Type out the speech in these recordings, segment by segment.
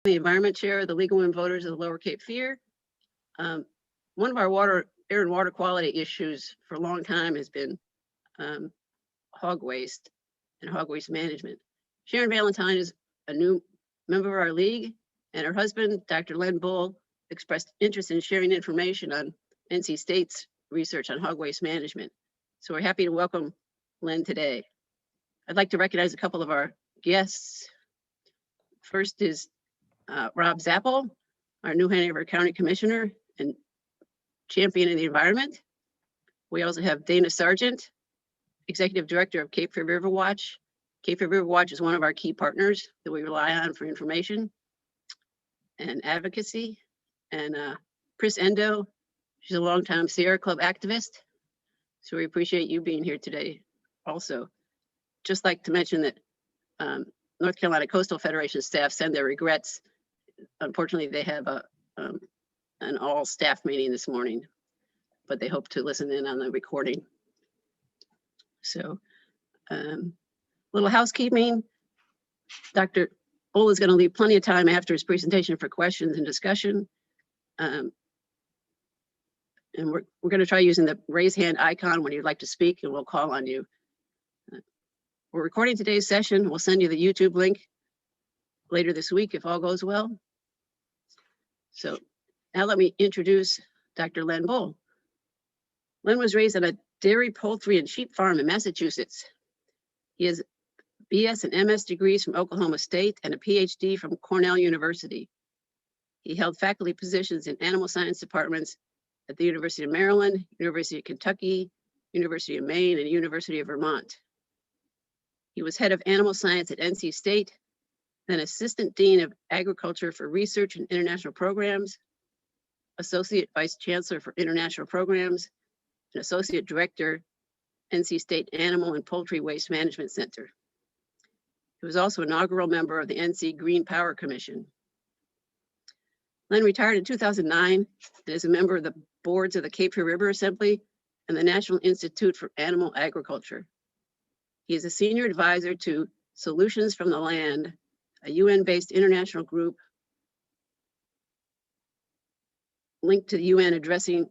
the Environment Chair of the Lagoon voters of the Lower Cape Fear. One of our air and water quality issues for a long time has been hog waste and hog waste management. Sharon Valentine is a new member of our league, and her husband, Dr. Len Bull, expressed interest in sharing information on NC State's research on hog waste management. So we're happy to welcome Len today. I'd like to recognize a couple of our guests. First is Rob Zappel, our New Hanover County Commissioner and champion of the environment. We also have Dana Sargent, Executive Director of Cape Fear River Watch. Cape Fear River Watch is one of our key partners that we rely on for information and advocacy. And Chris Endo, she's a longtime Sierra Club activist. So we appreciate you being here today also. Just like to mention that North Carolina Coastal Federation staff send their regrets. Unfortunately, they have an all staff meeting this morning, but they hope to listen in on the recording. So little housekeeping. Dr. Bull is going to leave plenty of time after his presentation for questions and discussion. And we're going to try using the raise hand icon when you'd like to speak, and we'll call on you. We're recording today's session. We'll send you the YouTube link later this week if all goes well. So now let me introduce Dr. Len Bull. Len was raised on a dairy, poultry, and sheep farm in Massachusetts. He has BS and MS degrees from Oklahoma State and a PhD from Cornell University. He held faculty positions in animal science departments at the University of Maryland, University of Kentucky, University of Maine, and University of Vermont. He was head of animal science at NC State, then assistant dean of agriculture for research and international programs, associate vice chancellor for international programs, and associate director, NC State Animal and Poultry Waste Management Center. He was also inaugural member of the NC Green Power Commission. Len retired in 2009 and is a member of the boards of the Cape Fear River Assembly and the National Institute for Animal Agriculture. He is a senior advisor to Solutions from the Land, a UN-based international group linked to the UN addressing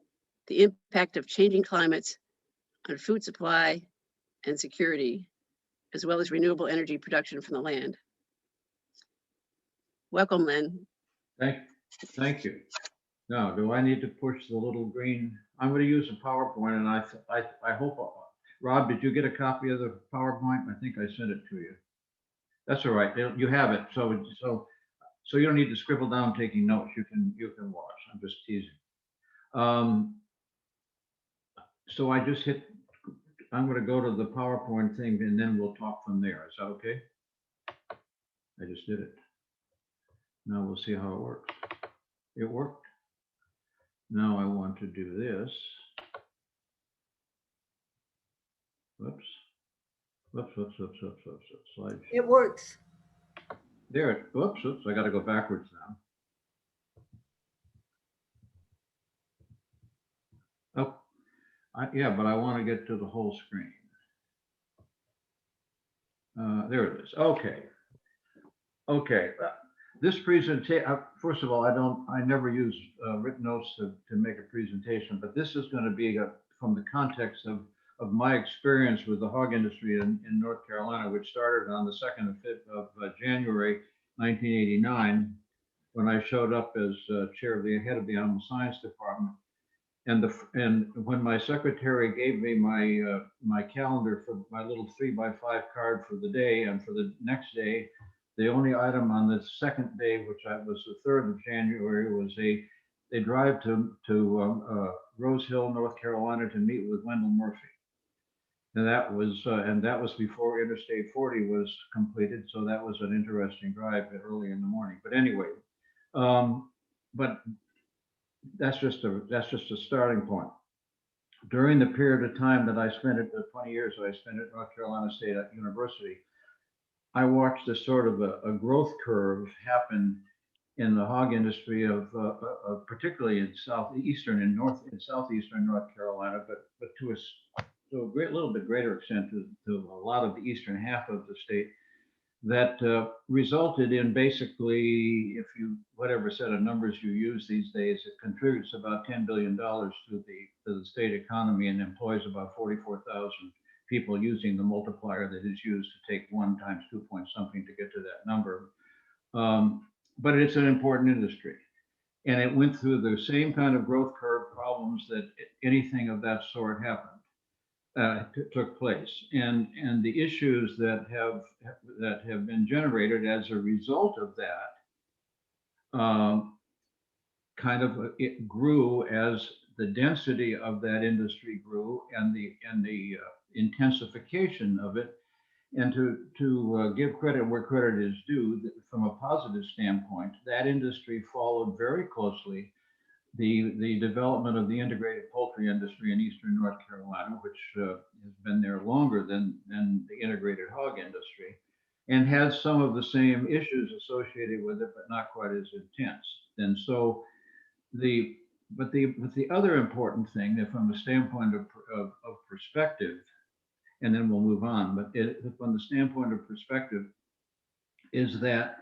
the impact of changing climates on food supply and security, as well as renewable energy production from the land. Welcome, Len. Thank you. Now, do I need to push the little green? I'm going to use a PowerPoint, and I hope, Rob, did you get a copy of the PowerPoint? I think I sent it to you. That's all right. You have it. So you don't need to scribble down taking notes. You can watch. I'm just teasing. So I just hit. I'm going to go to the PowerPoint thing, and then we'll talk from there. Is that okay? I just did it. Now we'll see how it works. It worked. Now I want to do this. Whoops. Slide. It works. There. Whoops. I got to go backwards now. Oh, yeah, but I want to get to the whole screen. There it is. Okay. This presentation, first of all, I never use written notes to make a presentation, but this is going to be from the context of my experience with the hog industry in North Carolina, which started on the 2nd and 5th of January, 1989, when I showed up as head of the animal science department. And when my secretary gave me my calendar for my little 3x5 card for the day and for the next day, the only item on the second day, which was the 3rd of January, was a drive to Rose Hill, North Carolina, to meet with Wendell Murphy. And that was before Interstate 40 was completed, so that was an interesting drive early in the morning. But anyway, but that's just a starting point. During the period of time that I spent the 20 years that I spent at North Carolina State University, I watched a sort of a growth curve happen in the hog industry of particularly in southeastern North Carolina, but to a little bit greater extent to a lot of the eastern half of the state. that resulted in basically, if you, whatever set of numbers you use these days, it contributes about $10 billion to the state economy and employs about 44,000 people using the multiplier that is used to take 1 times 2 point something to get to that number. But it's an important industry. And it went through the same kind of growth curve problems that anything of that sort happened. Took place, and the issues that have been generated as a result of that kind of it grew as the density of that industry grew and the intensification of it. And to give credit where credit is due, from a positive standpoint, that industry followed very closely the development of the integrated poultry industry in eastern North Carolina, which has been there longer than the integrated hog industry, and has some of the same issues associated with it, but not quite as intense. And so the other important thing, from the standpoint of perspective, and then we'll move on, but from the standpoint of perspective, is that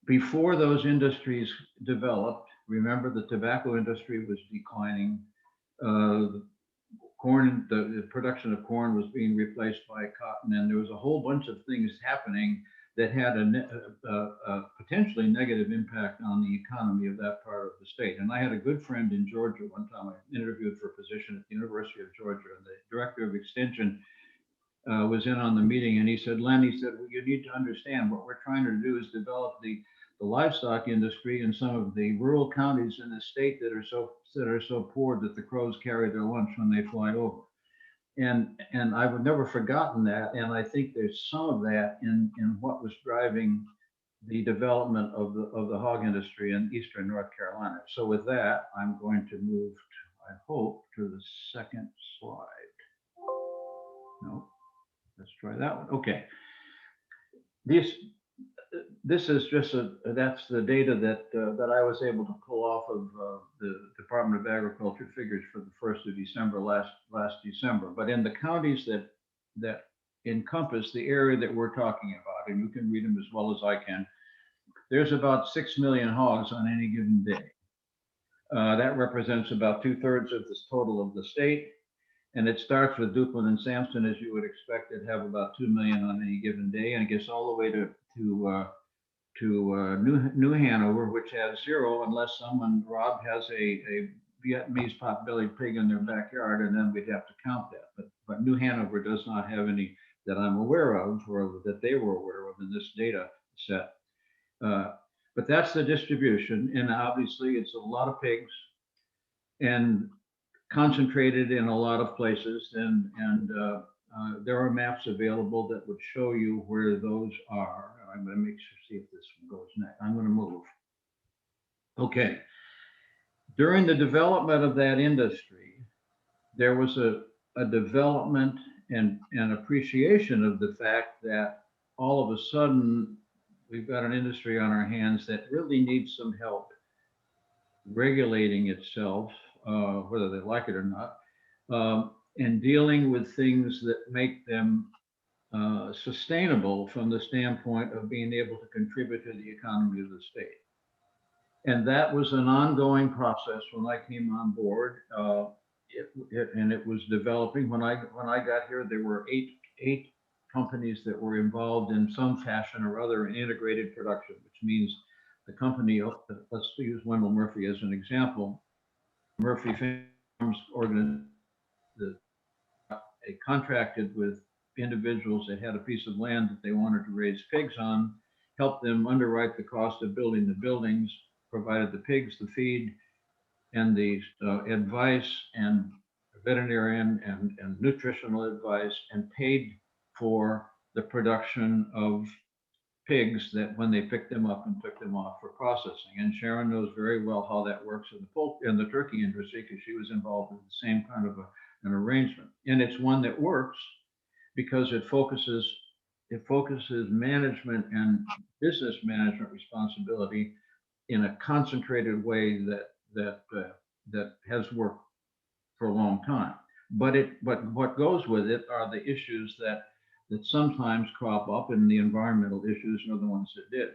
before those industries developed, remember the tobacco industry was declining. Corn, the production of corn was being replaced by cotton, and there was a whole bunch of things happening that had a potentially negative impact on the economy of that part of the state. And I had a good friend in Georgia one time. I interviewed for a position at the University of Georgia, and the director of extension was in on the meeting, and he said, Len, he said, well, you need to understand what we're trying to do is develop the livestock industry in some of the rural counties in the state that are so poor that the crows carry their lunch when they fly over. And I've never forgotten that. And I think there's some of that in what was driving the development of the hog industry in eastern North Carolina. So with that, I'm going to move, I hope, to the second slide. No, let's try that one. Okay. This is just that's the data that I was able to pull off of the Department of Agriculture figures for the 1st of December, last December. But in the counties that encompass the area that we're talking about, and you can read them as well as I can, there's about 6 million hogs on any given day. That represents about 2/3 of this total of the state. And it starts with Duplin and Sampson, as you would expect. It have about 2 million on any given day, and it gets all the way to New Hanover, which has 0 unless Rob has a Vietnamese pot-bellied pig in their backyard, and then we'd have to count that. But New Hanover does not have any that I'm aware of, or that they were aware of in this data set. But that's the distribution, and obviously it's a lot of pigs and concentrated in a lot of places, and there are maps available that would show you where those are. I'm going to see if this one goes next. I'm going to move. Okay. During the development of that industry, there was a development and appreciation of the fact that all of a sudden we've got an industry on our hands that really needs some help regulating itself, whether they like it or not, and dealing with things that make them sustainable from the standpoint of being able to contribute to the economy of the state. And that was an ongoing process when I came on board. And it was developing. When I got here, there were eight companies that were involved in some fashion or other in integrated production, which means the company, let's use Wendell Murphy as an example. Murphy Farms organization, they contracted with individuals that had a piece of land that they wanted to raise pigs on, helped them underwrite the cost of building the buildings, provided the pigs, the feed, and the advice and veterinarian and nutritional advice, and paid for the production of pigs that when they picked them up and took them off for processing. And Sharon knows very well how that works in the turkey industry, because she was involved in the same kind of an arrangement. And it's one that works because it focuses management and business management responsibility in a concentrated way that has worked for a long time. But what goes with it are the issues that that sometimes crop up, and the environmental issues are the ones that did.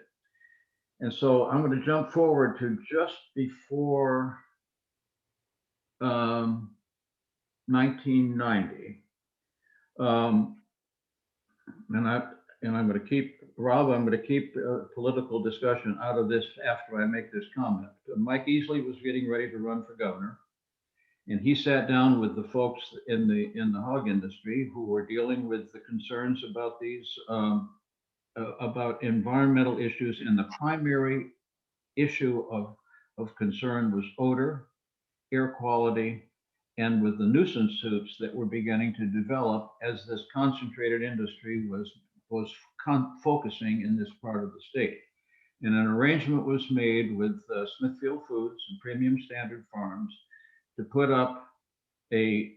And so I'm going to jump forward to just before 1990. And I'm going to keep, Rob, I'm going to keep political discussion out of this after I make this comment. Mike Easley was getting ready to run for governor, and he sat down with the folks in the hog industry who were dealing with the concerns about these about environmental issues, and the primary issue of concern was odor, air quality, and with the nuisance suits that were beginning to develop as this concentrated industry was focusing in this part of the state. And an arrangement was made with Smithfield Foods and Premium Standard Farms to put up a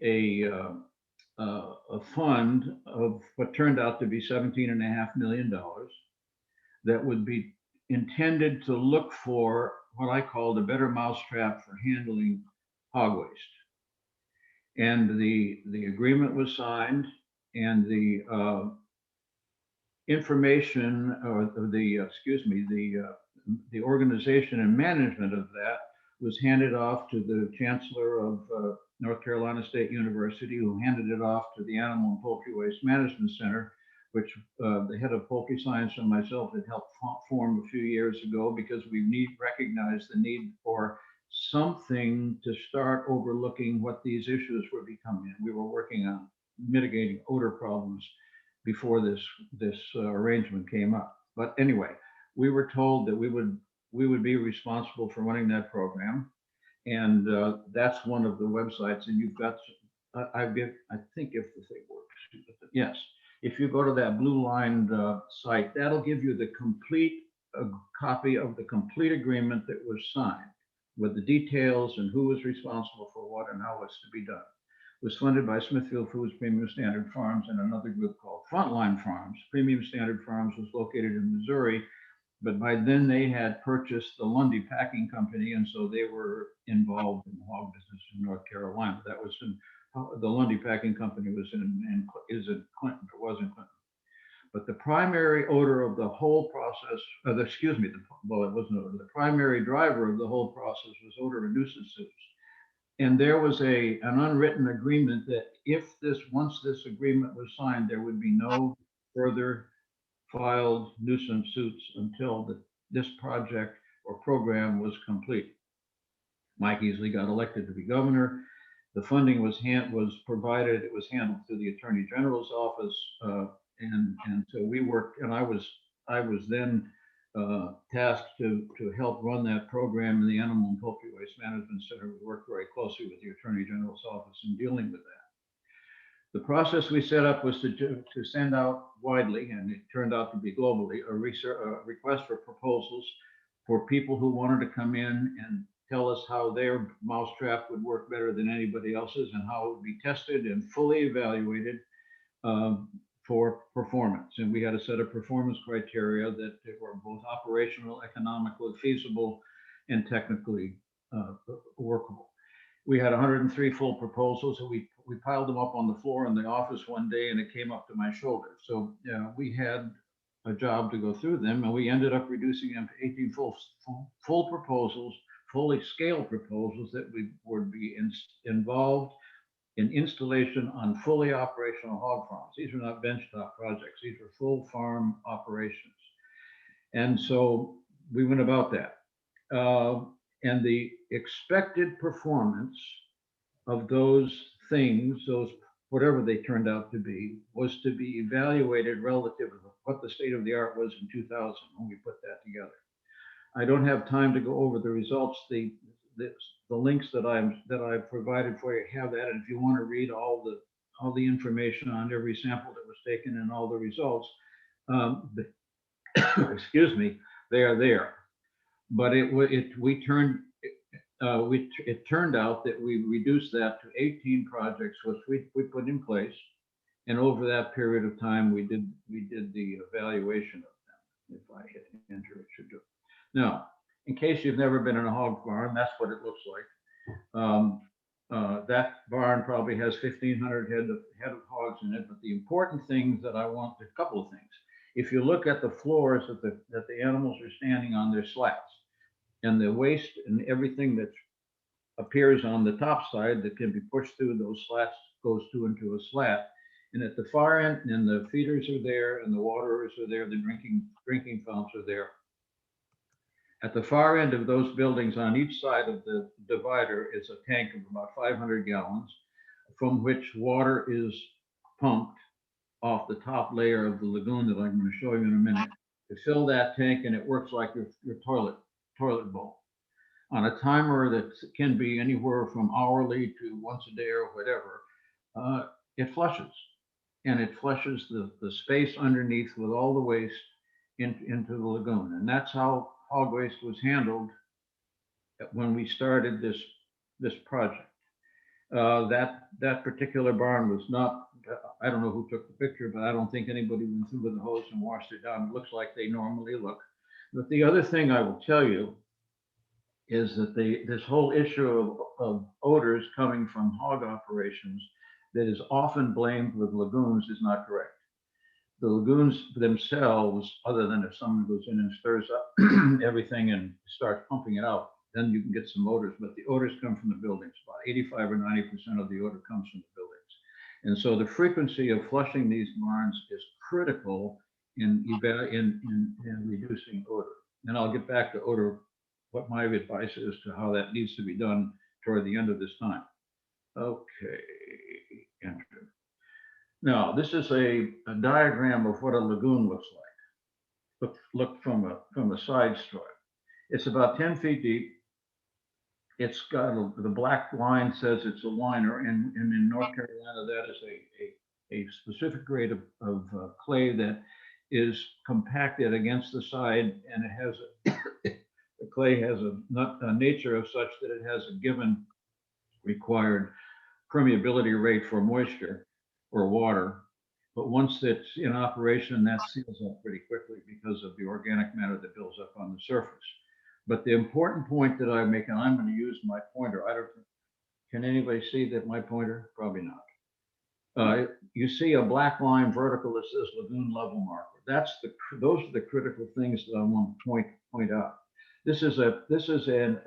fund of what turned out to be $17.5 million that would be intended to look for what I called a better mousetrap for handling hog waste. And the agreement was signed, and the information, or the organization and management of that was handed off to the chancellor of North Carolina State University, who handed it off to the Animal and Poultry Waste Management Center, which the head of poultry science and myself had helped form a few years ago, because we recognized the need for something to start overlooking what these issues were becoming. We were working on mitigating odor problems before this arrangement came up. But anyway, we were told that we would be responsible for running that program, and that's one of the websites. And you've got, I think if the thing works, yes. If you go to that blue lined site, that'll give you the complete copy of the complete agreement that was signed, with the details and who was responsible for what and how it's to be done. It was funded by Smithfield Foods, Premium Standard Farms, and another group called Frontline Farms. Premium Standard Farms was located in Missouri, but by then they had purchased the Lundy Packing Company, and so they were involved in the hog business in North Carolina. That was the Lundy Packing Company is in Clinton, or was in Clinton. But the primary odor of the whole process, well, it wasn't odor. The primary driver of the whole process was odor and nuisance suits. And there was an unwritten agreement that once this agreement was signed, there would be no further filed nuisance suits until this project or program was complete. Mike Easley got elected to be governor. The funding was provided. It was handled through the Attorney General's office, and so we worked. And I was then tasked to help run that program in the Animal and Poultry Waste Management Center. We worked very closely with the Attorney General's office in dealing with that. The process we set up was to send out widely, and it turned out to be globally, a request for proposals for people who wanted to come in and tell us how their mousetrap would work better than anybody else's, and how it would be tested and fully evaluated for performance. And we had a set of performance criteria that were both operational, economically feasible, and technically workable. We had 103 full proposals, and we piled them up on the floor in the office one day, and it came up to my shoulder. So we had a job to go through them, and we ended up reducing them to 18 full proposals, fully scaled proposals that would be involved in installation on fully operational hog farms. These are not benchtop projects. These are full farm operations. And so we went about that. And the expected performance of those things, whatever they turned out to be, was to be evaluated relative to what the state of the art was in 2000 when we put that together. I don't have time to go over the results. The links that I've provided for you have that, and if you want to read all the information on every sample that was taken and all the results, excuse me, they are there. But it turned out that we reduced that to 18 projects, which we put in place, and over that period of time, we did the evaluation of them. If I hit enter, it should do. Now, in case you've never been in a hog farm, that's what it looks like. That barn probably has 1,500 head of hogs in it. But the important things that I want, a couple of things. If you look at the floors that the animals are standing on, they're slats, and the waste and everything that appears on the top side that can be pushed through those slats goes into a slat. And at the far end, and the feeders are there, and the waterers are there, the drinking fountains are there. At the far end of those buildings, on each side of the divider, is a tank of about 500 gallons, from which water is pumped off the top layer of the lagoon that I'm going to show you in a minute to fill that tank, and it works like your toilet bowl on a timer that can be anywhere from hourly to once a day or whatever. It flushes, and it flushes the space underneath with all the waste into the lagoon. And that's how hog waste was handled when we started this project. That particular barn was not, I don't know who took the picture, but I don't think anybody went through with a hose and washed it down. It looks like they normally look. But the other thing I will tell you is that this whole issue of odors coming from hog operations that is often blamed with lagoons is not correct. The lagoons themselves, other than if someone goes in and stirs up everything and starts pumping it out, then you can get some odors, but the odors come from the buildings. About 85 or 90% of the odor comes from the buildings. And so the frequency of flushing these barns is critical in reducing odor. And I'll get back to odor, what my advice is to how that needs to be done toward the end of this time. Okay, enter. Now, this is a diagram of what a lagoon looks like. Look from a side story. It's about 10 feet deep. It's got the black line says it's a liner, and in North Carolina, that is a specific grade of clay that is compacted against the side, and it has the clay has a nature of such that it has a given required permeability rate for moisture or water. But once it's in operation, that seals up pretty quickly because of the organic matter that builds up on the surface. But the important point that I make, and I'm going to use my pointer. Can anybody see that my pointer? Probably not. You see a black line vertical that says lagoon level marker. Those are the critical things that I want to point out. This is an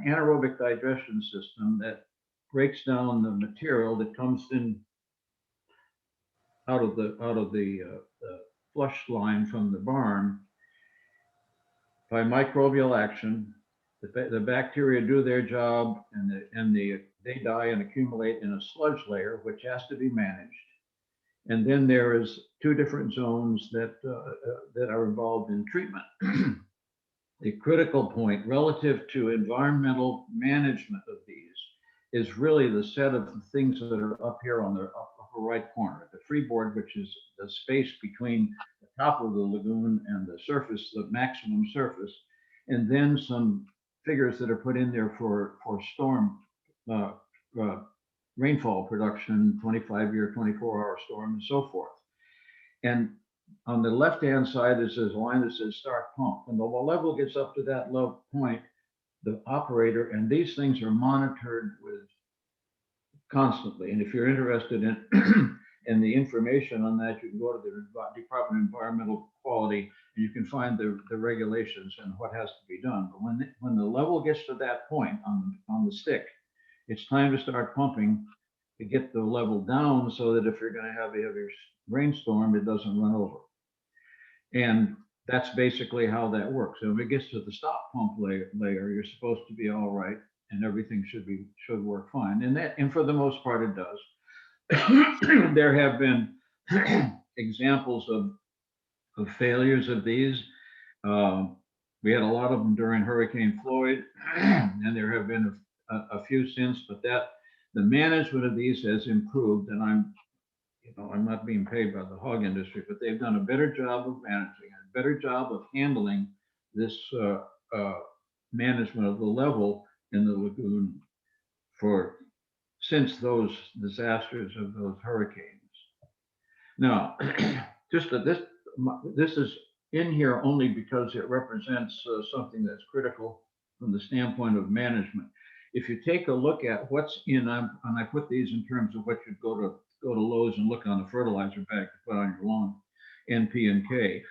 anaerobic digestion system that breaks down the material that comes in out of the flush line from the barn by microbial action. The bacteria do their job, and they die and accumulate in a sludge layer, which has to be managed. And then there is two different zones that are involved in treatment. The critical point relative to environmental management of these is really the set of things that are up here on the upper right corner. The freeboard, which is the space between the top of the lagoon and the surface, the maximum surface, and then some figures that are put in there for storm rainfall production, 25-year, 24-hour storm, and so forth. And on the left-hand side is this line that says start pump. When the level gets up to that low point, the operator, and these things are monitored with constantly. And if you're interested in the information on that, you can go to the Department of Environmental Quality, and you can find the regulations and what has to be done. But when the level gets to that point on the stick, it's time to start pumping to get the level down so that if you're going to have a heavy rainstorm, it doesn't run over. And that's basically how that works. So if it gets to the stop pump layer, you're supposed to be all right, and everything should work fine. And for the most part, it does. There have been examples of failures of these. We had a lot of them during Hurricane Floyd, and there have been a few since. But the management of these has improved, and I'm not being paid by the hog industry, but they've done a better job of managing, a better job of handling this management of the level in the lagoon since those disasters of those hurricanes. Now, just this is in here only because it represents something that's critical from the standpoint of management. if you take a look at what's in, and I put these in terms of what you'd go to Lowe's and look on the fertilizer bag to put on your lawn, NP and K.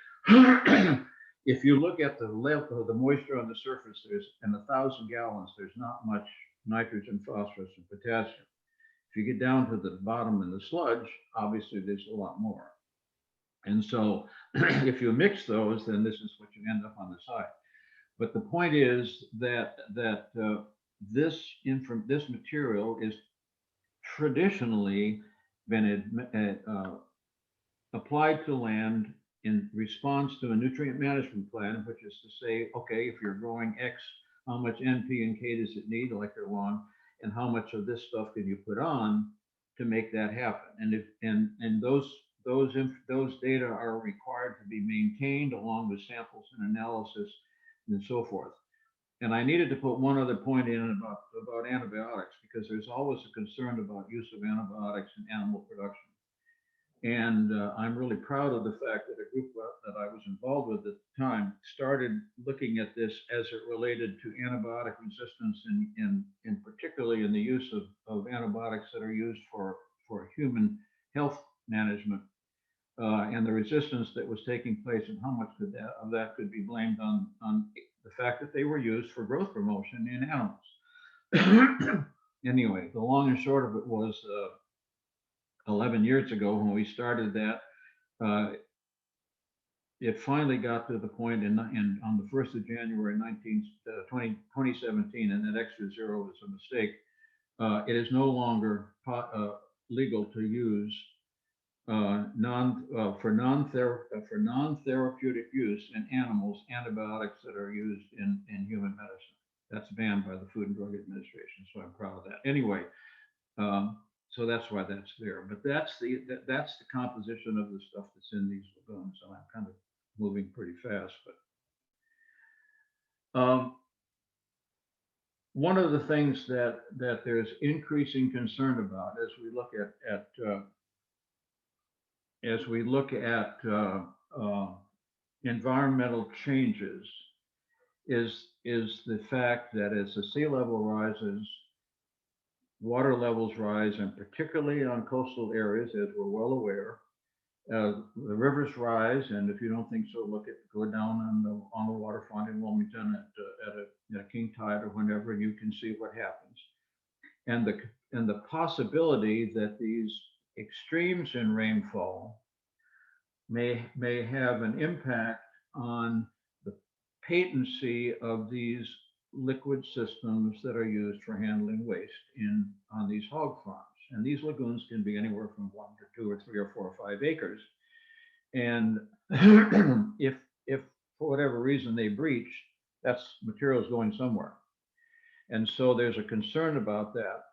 If you look at the level of the moisture on the surface, there's in 1,000 gallons, there's not much nitrogen, phosphorus, and potassium. If you get down to the bottom in the sludge, obviously there's a lot more. And so if you mix those, then this is what you end up on the side. But the point is that this material is traditionally been applied to land in response to a nutrient management plan, which is to say, okay, if you're growing X, how much NP and K does it need, like your lawn, and how much of this stuff can you put on to make that happen? And those data are required to be maintained along with samples and analysis and so forth. And I needed to put one other point in about antibiotics, because there's always a concern about use of antibiotics in animal production. And I'm really proud of the fact that a group that I was involved with at the time started looking at this as it related to antibiotic resistance, in particularly in the use of antibiotics that are used for human health management, and the resistance that was taking place, and how much of that could be blamed on the fact that they were used for growth promotion in animals. Anyway, the long and short of it was 11 years ago when we started that, it finally got to the point on the 1st of January 2017, and that extra zero was a mistake. It is no longer legal to use for non-therapeutic use in animals antibiotics that are used in human medicine. That's banned by the Food and Drug Administration, so I'm proud of that. Anyway, so that's why that's there. But that's the composition of the stuff that's in these lagoons. So I'm kind of moving pretty fast. But one of the things that there's increasing concern about as we look at environmental changes is the fact that as the sea level rises, water levels rise, and particularly on coastal areas, as we're well aware, the rivers rise. And if you don't think so, go down on the waterfront in Wilmington at a king tide or whenever, you can see what happens. And the possibility that these extremes in rainfall may have an impact on the patency of these liquid systems that are used for handling waste on these hog farms. And these lagoons can be anywhere from 1 to 2 or 3 or 4 or 5 acres. And if for whatever reason they breach, that's materials going somewhere. And so there's a concern about that.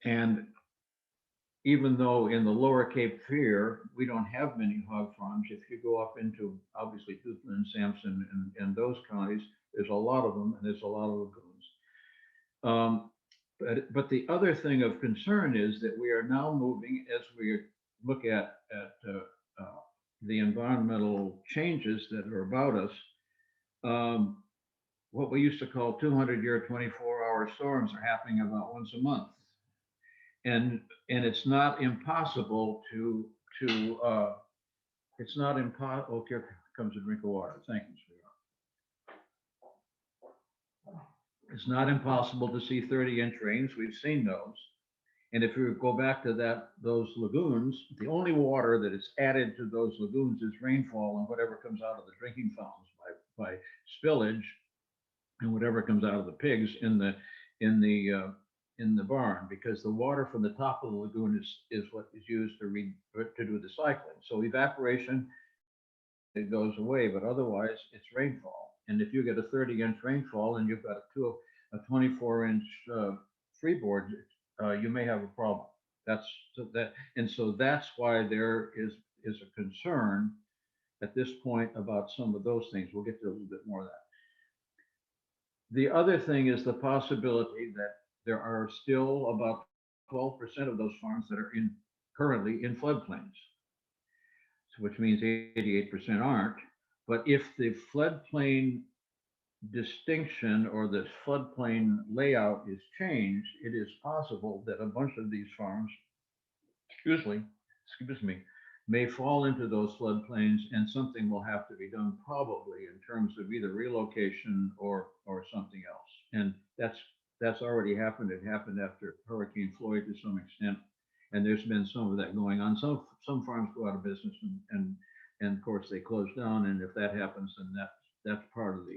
And even though in the lower Cape Fear, we don't have many hog farms, if you go up into obviously Tuthman and Sampson and those counties, there's a lot of them, and there's a lot of lagoons. But the other thing of concern is that we are now moving, as we look at the environmental changes that are about us, what we used to call 200-year, 24-hour storms are happening about once a month. And it's not impossible it's not impossible. Oh, here comes a drink of water. Thank you, sweetheart. It's not impossible to see 30-inch rains. We've seen those. And if you go back to those lagoons, the only water that is added to those lagoons is rainfall and whatever comes out of the drinking fountains by spillage, and whatever comes out of the pigs in the barn, because the water from the top of the lagoon is what is used to do the cycling. So evaporation, it goes away, but otherwise it's rainfall. And if you get a 30-inch rainfall and you've got a 24-inch freeboard, you may have a problem. And so that's why there is a concern at this point about some of those things. We'll get to a little bit more of that. The other thing is the possibility that there are still about 12% of those farms that are currently in floodplains, which means 88% aren't. But if the floodplain distinction or this floodplain layout is changed, it is possible that a bunch of these farms, excuse me, may fall into those floodplains, and something will have to be done probably in terms of either relocation or something else. And that's already happened. It happened after Hurricane Floyd to some extent, and there's been some of that going on. Some farms go out of business, and of course they close down. And if that happens, then that's part of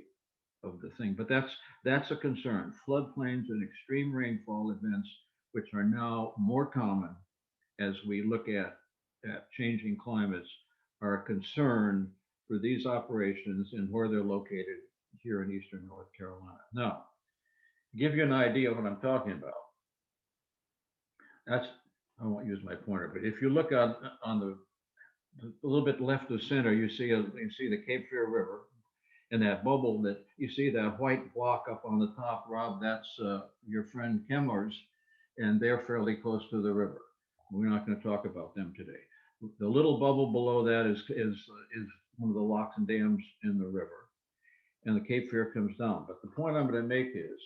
the thing. But that's a concern. Floodplains and extreme rainfall events, which are now more common as we look at changing climates, are a concern for these operations and where they're located here in eastern North Carolina. Now, to give you an idea of what I'm talking about, I won't use my pointer, but if you look on the a little bit left of center, you see the Cape Fear River, and that bubble that you see, that white block up on the top, Rob, that's your friend Kemmler's, and they're fairly close to the river. We're not going to talk about them today. The little bubble below that is one of the locks and dams in the river, and the Cape Fear comes down. But the point I'm going to make is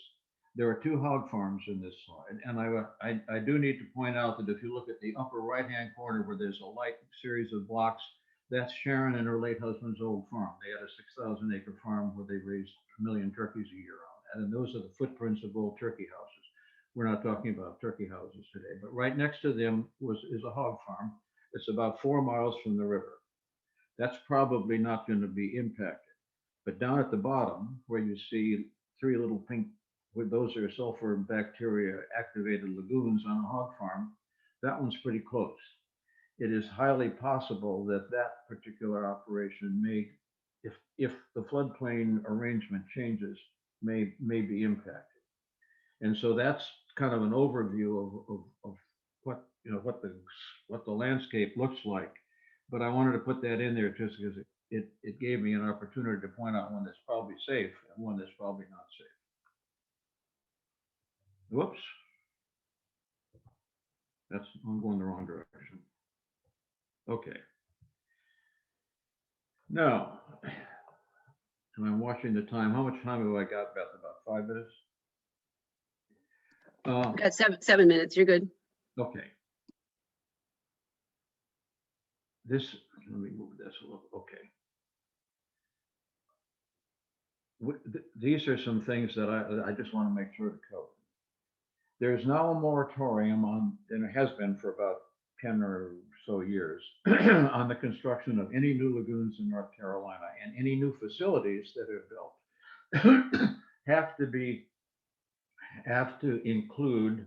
there are two hog farms in this slide, and I do need to point out that if you look at the upper right-hand corner where there's a light series of blocks, that's Sharon and her late husband's old farm. They had a 6,000-acre farm where they raised 1 million turkeys a year on that, and those are the footprints of old turkey houses. We're not talking about turkey houses today, but right next to them is a hog farm. It's about 4 miles from the river. That's probably not going to be impacted. But down at the bottom, where you see 3 little pink, those are sulfur bacteria activated lagoons on a hog farm, that one's pretty close. It is highly possible that that particular operation may, if the floodplain arrangement changes, may be impacted. And so that's kind of an overview of what the landscape looks like. But I wanted to put that in there just because it gave me an opportunity to point out one that's probably safe and one that's probably not safe. Whoops. I'm going the wrong direction. Okay. Now, and I'm watching the time. How much time have I got, Beth? About 5 minutes? We've got 7 minutes. You're good. Okay. Let me move this a little. Okay. These are some things that I just want to make sure to cover. There's now a moratorium on, and it has been for about 10 or so years, on the construction of any new lagoons in North Carolina, and any new facilities that are built have to include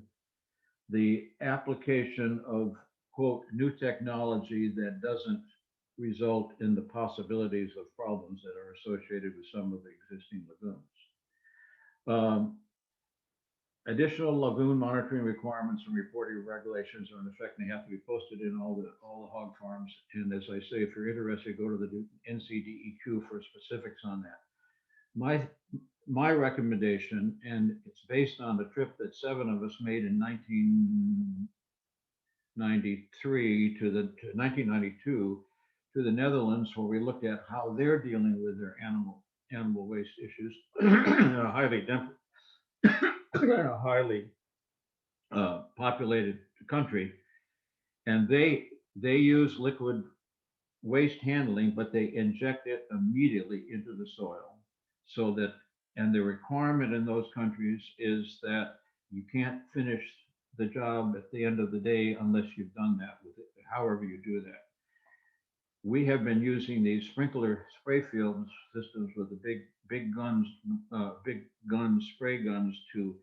the application of, quote, new technology that doesn't result in the possibilities of problems that are associated with some of the existing lagoons. Additional lagoon monitoring requirements and reporting regulations are in effect, and they have to be posted in all the hog farms. And as I say, if you're interested, go to the NCDEQ for specifics on that. My recommendation, and it's based on the trip that 7 of us made in 1993 to 1992 to the Netherlands, where we looked at how they're dealing with their animal waste issues in a highly populated country, and they use liquid waste handling, but they inject it immediately into the soil, so that, and the requirement in those countries is that you can't finish the job at the end of the day unless you've done that with it, however you do that. We have been using these sprinkler spray field systems with the big gun spray guns to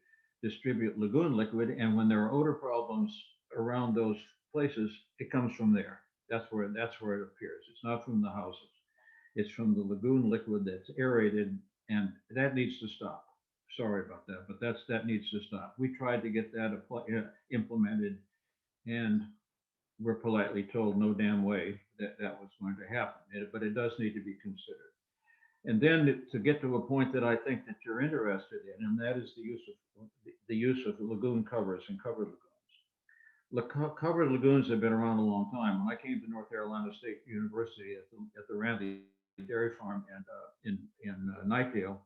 distribute lagoon liquid, and when there are odor problems around those places, it comes from there. That's where it appears. It's not from the houses. It's from the lagoon liquid that's aerated, and that needs to stop. Sorry about that, but that needs to stop. We tried to get that implemented, and we're politely told no damn way that was going to happen. But it does need to be considered. And then to get to a point that I think that you're interested in, and that is the use of lagoon covers and covered lagoons. Covered lagoons have been around a long time. When I came to North Carolina State University at the Randy Dairy Farm and in Nightdale,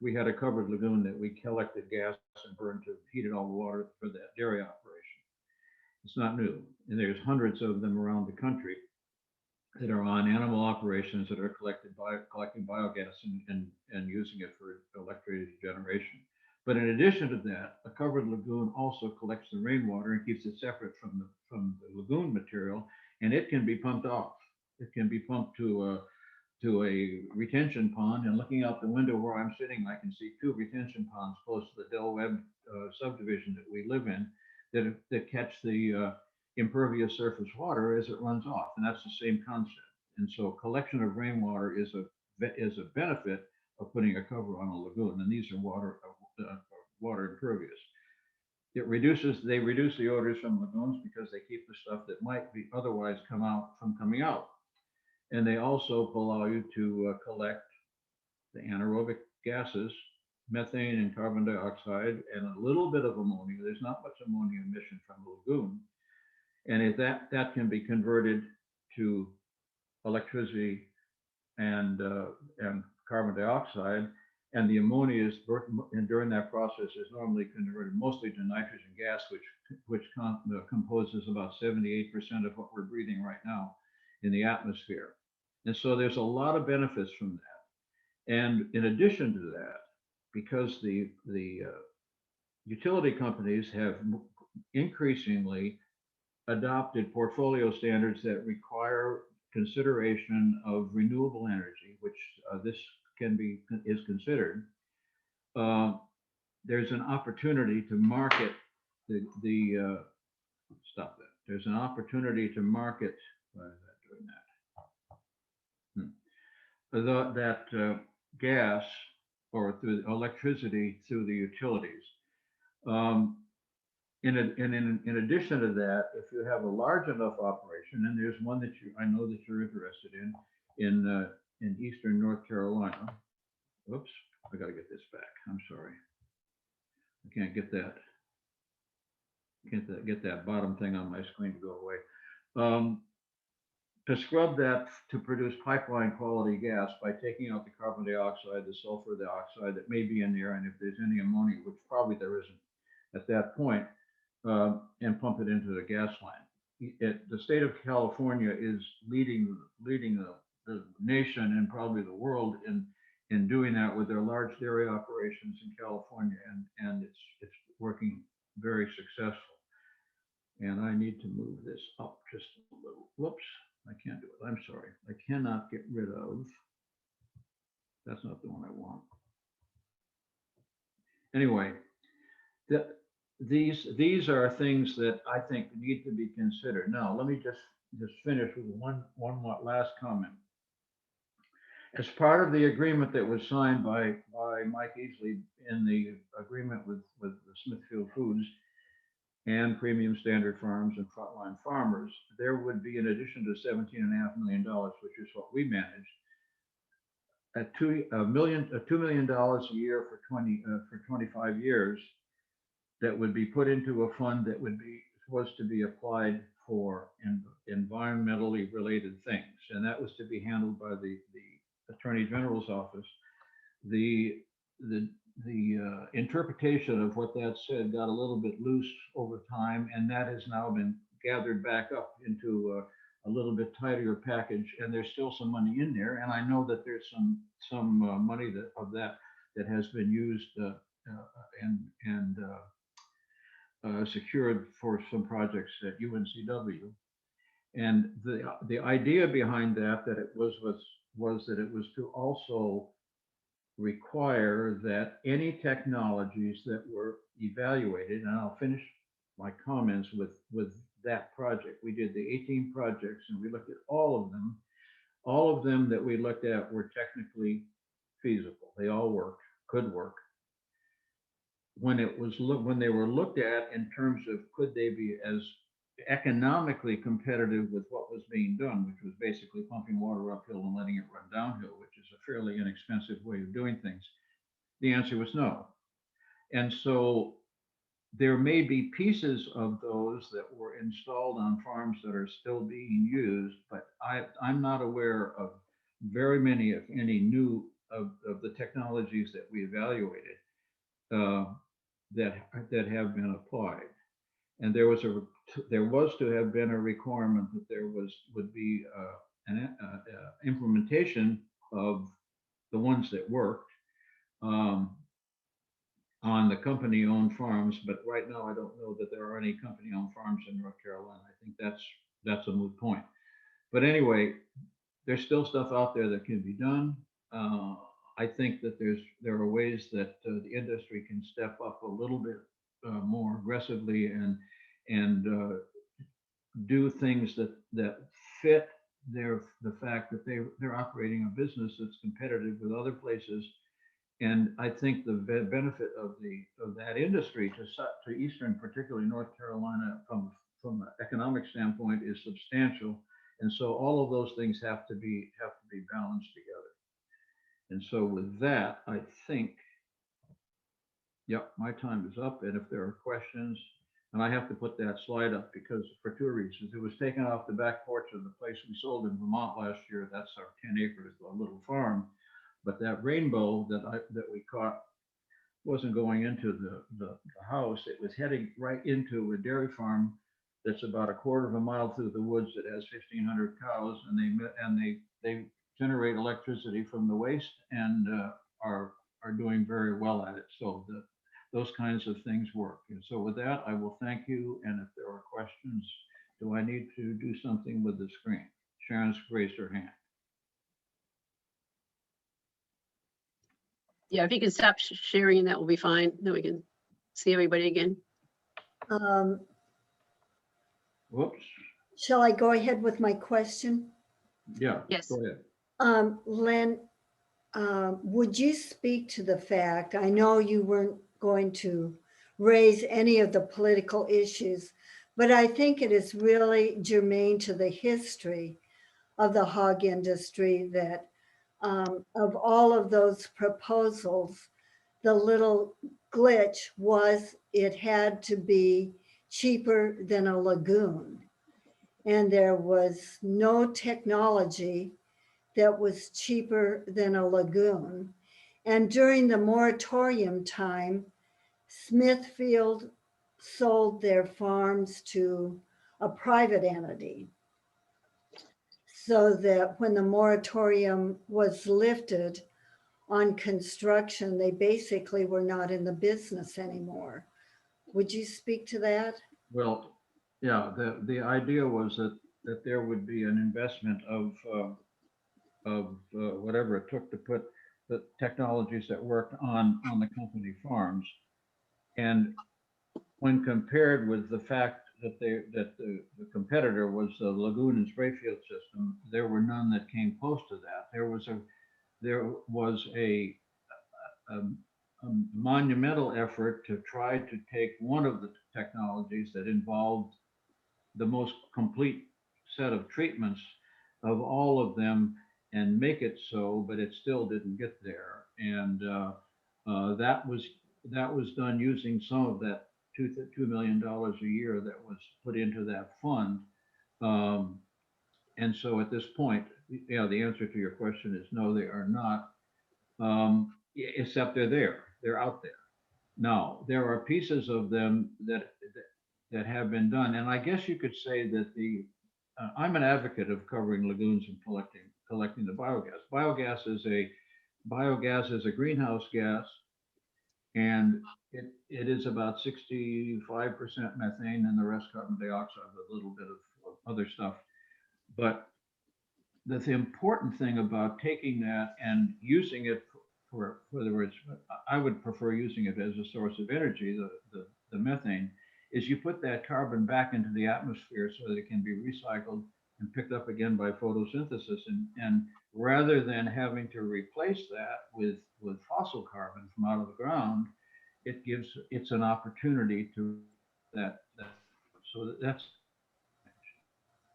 we had a covered lagoon that we collected gas and burned to heat all the water for that dairy operation. It's not new, and there's hundreds of them around the country that are on animal operations that are collecting biogas and using it for electricity generation. But in addition to that, a covered lagoon also collects the rainwater and keeps it separate from the lagoon material, and it can be pumped off. It can be pumped to a retention pond, and looking out the window where I'm sitting, I can see two retention ponds close to the Del Webb subdivision that we live in that catch the impervious surface water as it runs off, and that's the same concept. And so collection of rainwater is a benefit of putting a cover on a lagoon, and these are water impervious. They reduce the odors from lagoons because they keep the stuff that might be otherwise come out from coming out. And they also allow you to collect the anaerobic gases, methane and carbon dioxide, and a little bit of ammonia. There's not much ammonia emission from a lagoon. And if that can be converted to electricity and carbon dioxide, and the ammonia is and during that process is normally converted mostly to nitrogen gas, which composes about 78% of what we're breathing right now in the atmosphere. And so there's a lot of benefits from that. And in addition to that, because the utility companies have increasingly adopted portfolio standards that require consideration of renewable energy, which this is considered. There's an opportunity to market stop that. There's an opportunity to market. Why is that doing that? That gas or through electricity through the utilities. In addition to that, if you have a large enough operation, and there's one that I know that you're interested in eastern North Carolina. Oops, I got to get this back. I'm sorry. I can't get that bottom thing on my screen to go away. To scrub that to produce pipeline quality gas by taking out the carbon dioxide, the sulfur dioxide that may be in there, and if there's any ammonia, which probably there isn't at that point, and pump it into the gas line. The state of California is leading the nation and probably the world in doing that with their large dairy operations in California, and it's working very successful. And I need to move this up just a little. Whoops, I can't do it. I'm sorry. I cannot get rid of. That's not the one I want. Anyway, these are things that I think need to be considered. Now, let me just finish with one last comment. As part of the agreement that was signed by Mike Easley in the agreement with the Smithfield Foods and Premium Standard Farms and Frontline Farmers, there would be, in addition to $17.5 million, which is what we managed, $2 million a year for 25 years that would be put into a fund that was to be applied for environmentally related things, and that was to be handled by the Attorney General's office. The interpretation of what that said got a little bit loose over time, and that has now been gathered back up into a little bit tighter package, and there's still some money in there, and I know that there's some money that has been used and secured for some projects at UNCW. And the idea behind that it was that it was to also require that any technologies that were evaluated, and I'll finish my comments with that project. We did the 18 projects and we looked at all of them. All of them that we looked at were technically feasible. They all worked, could work. When they were looked at in terms of could they be as economically competitive with what was being done, which was basically pumping water uphill and letting it run downhill, which is a fairly inexpensive way of doing things, the answer was no. And so there may be pieces of those that were installed on farms that are still being used, but I'm not aware of very many, if any, new of the technologies that we evaluated uh, that have been applied. And there was to have been a requirement that would be an implementation of the ones that worked um, on the company-owned farms. But right now, I don't know that there are any company-owned farms in North Carolina. I think that's a moot point. But anyway, there's still stuff out there that can be done. I think that there are ways that the industry can step up a little bit more aggressively and do things that fit the fact that they're operating a business that's competitive with other places. And I think the benefit of that industry to Eastern, particularly North Carolina, from an economic standpoint, is substantial. And so all of those things have to be balanced together. And so with that, I think, yep, my time is up. And if there are questions, and I have to put that slide up because for two reasons. It was taken off the back porch of the place we sold in Vermont last year. That's our 10 acres, a little farm. But that rainbow that we caught wasn't going into the house. It was heading right into a dairy farm that's about a quarter of a mile through the woods that has 1,500 cows, and they generate electricity from the waste and are doing very well at it. So those kinds of things work. And so with that, I will thank you. And if there are questions, do I need to do something with the screen? Sharon's raised her hand. Yeah, if you can stop sharing, that will be fine. Then we can see everybody again. Whoops. Shall I go ahead with my question? Yeah, Yes. go ahead. Len, would you speak to the fact, I know you weren't going to raise any of the political issues, but I think it is really germane to the history of the hog industry that of all of those proposals, the little glitch was it had to be cheaper than a lagoon. And there was no technology that was cheaper than a lagoon. And during the moratorium time, Smithfield sold their farms to a private entity, so that when the moratorium was lifted on construction, they basically were not in the business anymore. Would you speak to that? Well, yeah, the idea was that there would be an investment of whatever it took to put the technologies that worked on the company farms. And when compared with the fact that the competitor was the Lagoon and Sprayfield system, there were none that came close to that. There was a monumental effort to try to take one of the technologies that involved the most complete set of treatments of all of them and make it so, but it still didn't get there. And that was done using some of that $2 million a year that was put into that fund. And so at this point, yeah, the answer to your question is no, they are not, except they're out there. Now, there are pieces of them that have been done. And I guess you could say that I'm an advocate of covering lagoons and collecting the biogas. Biogas is a greenhouse gas, and it is about 65% methane and the rest carbon dioxide with a little bit of other stuff. But the important thing about taking that and using it for whether it's, I would prefer using it as a source of energy, the methane, is you put that carbon back into the atmosphere so that it can be recycled and picked up again by photosynthesis. And rather than having to replace that with fossil carbon from out of the ground, it's an opportunity to that. So that's,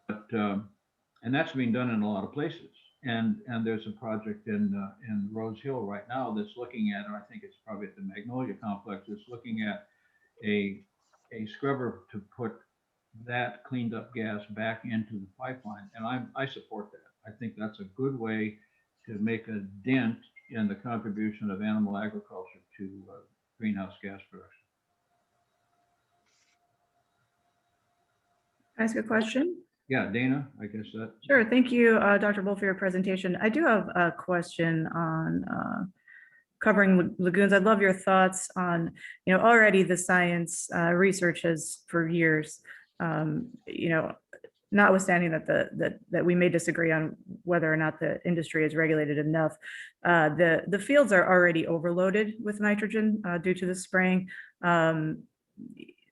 but and that's being done in a lot of places. And there's a project in Rose Hill right now that's looking at, or I think it's probably at the Magnolia Complex, that's looking at a scrubber to put that cleaned up gas back into the pipeline. And I support that. I think that's a good way to make a dent and the contribution of animal agriculture to greenhouse gas production. Can I ask a question? Yeah, Dana, I guess that. Sure. Thank you, Dr. Bull, for your presentation. I do have a question on covering lagoons. I'd love your thoughts on, already the science research has for years, notwithstanding that we may disagree on whether or not the industry is regulated enough, the fields are already overloaded with nitrogen due to the spraying.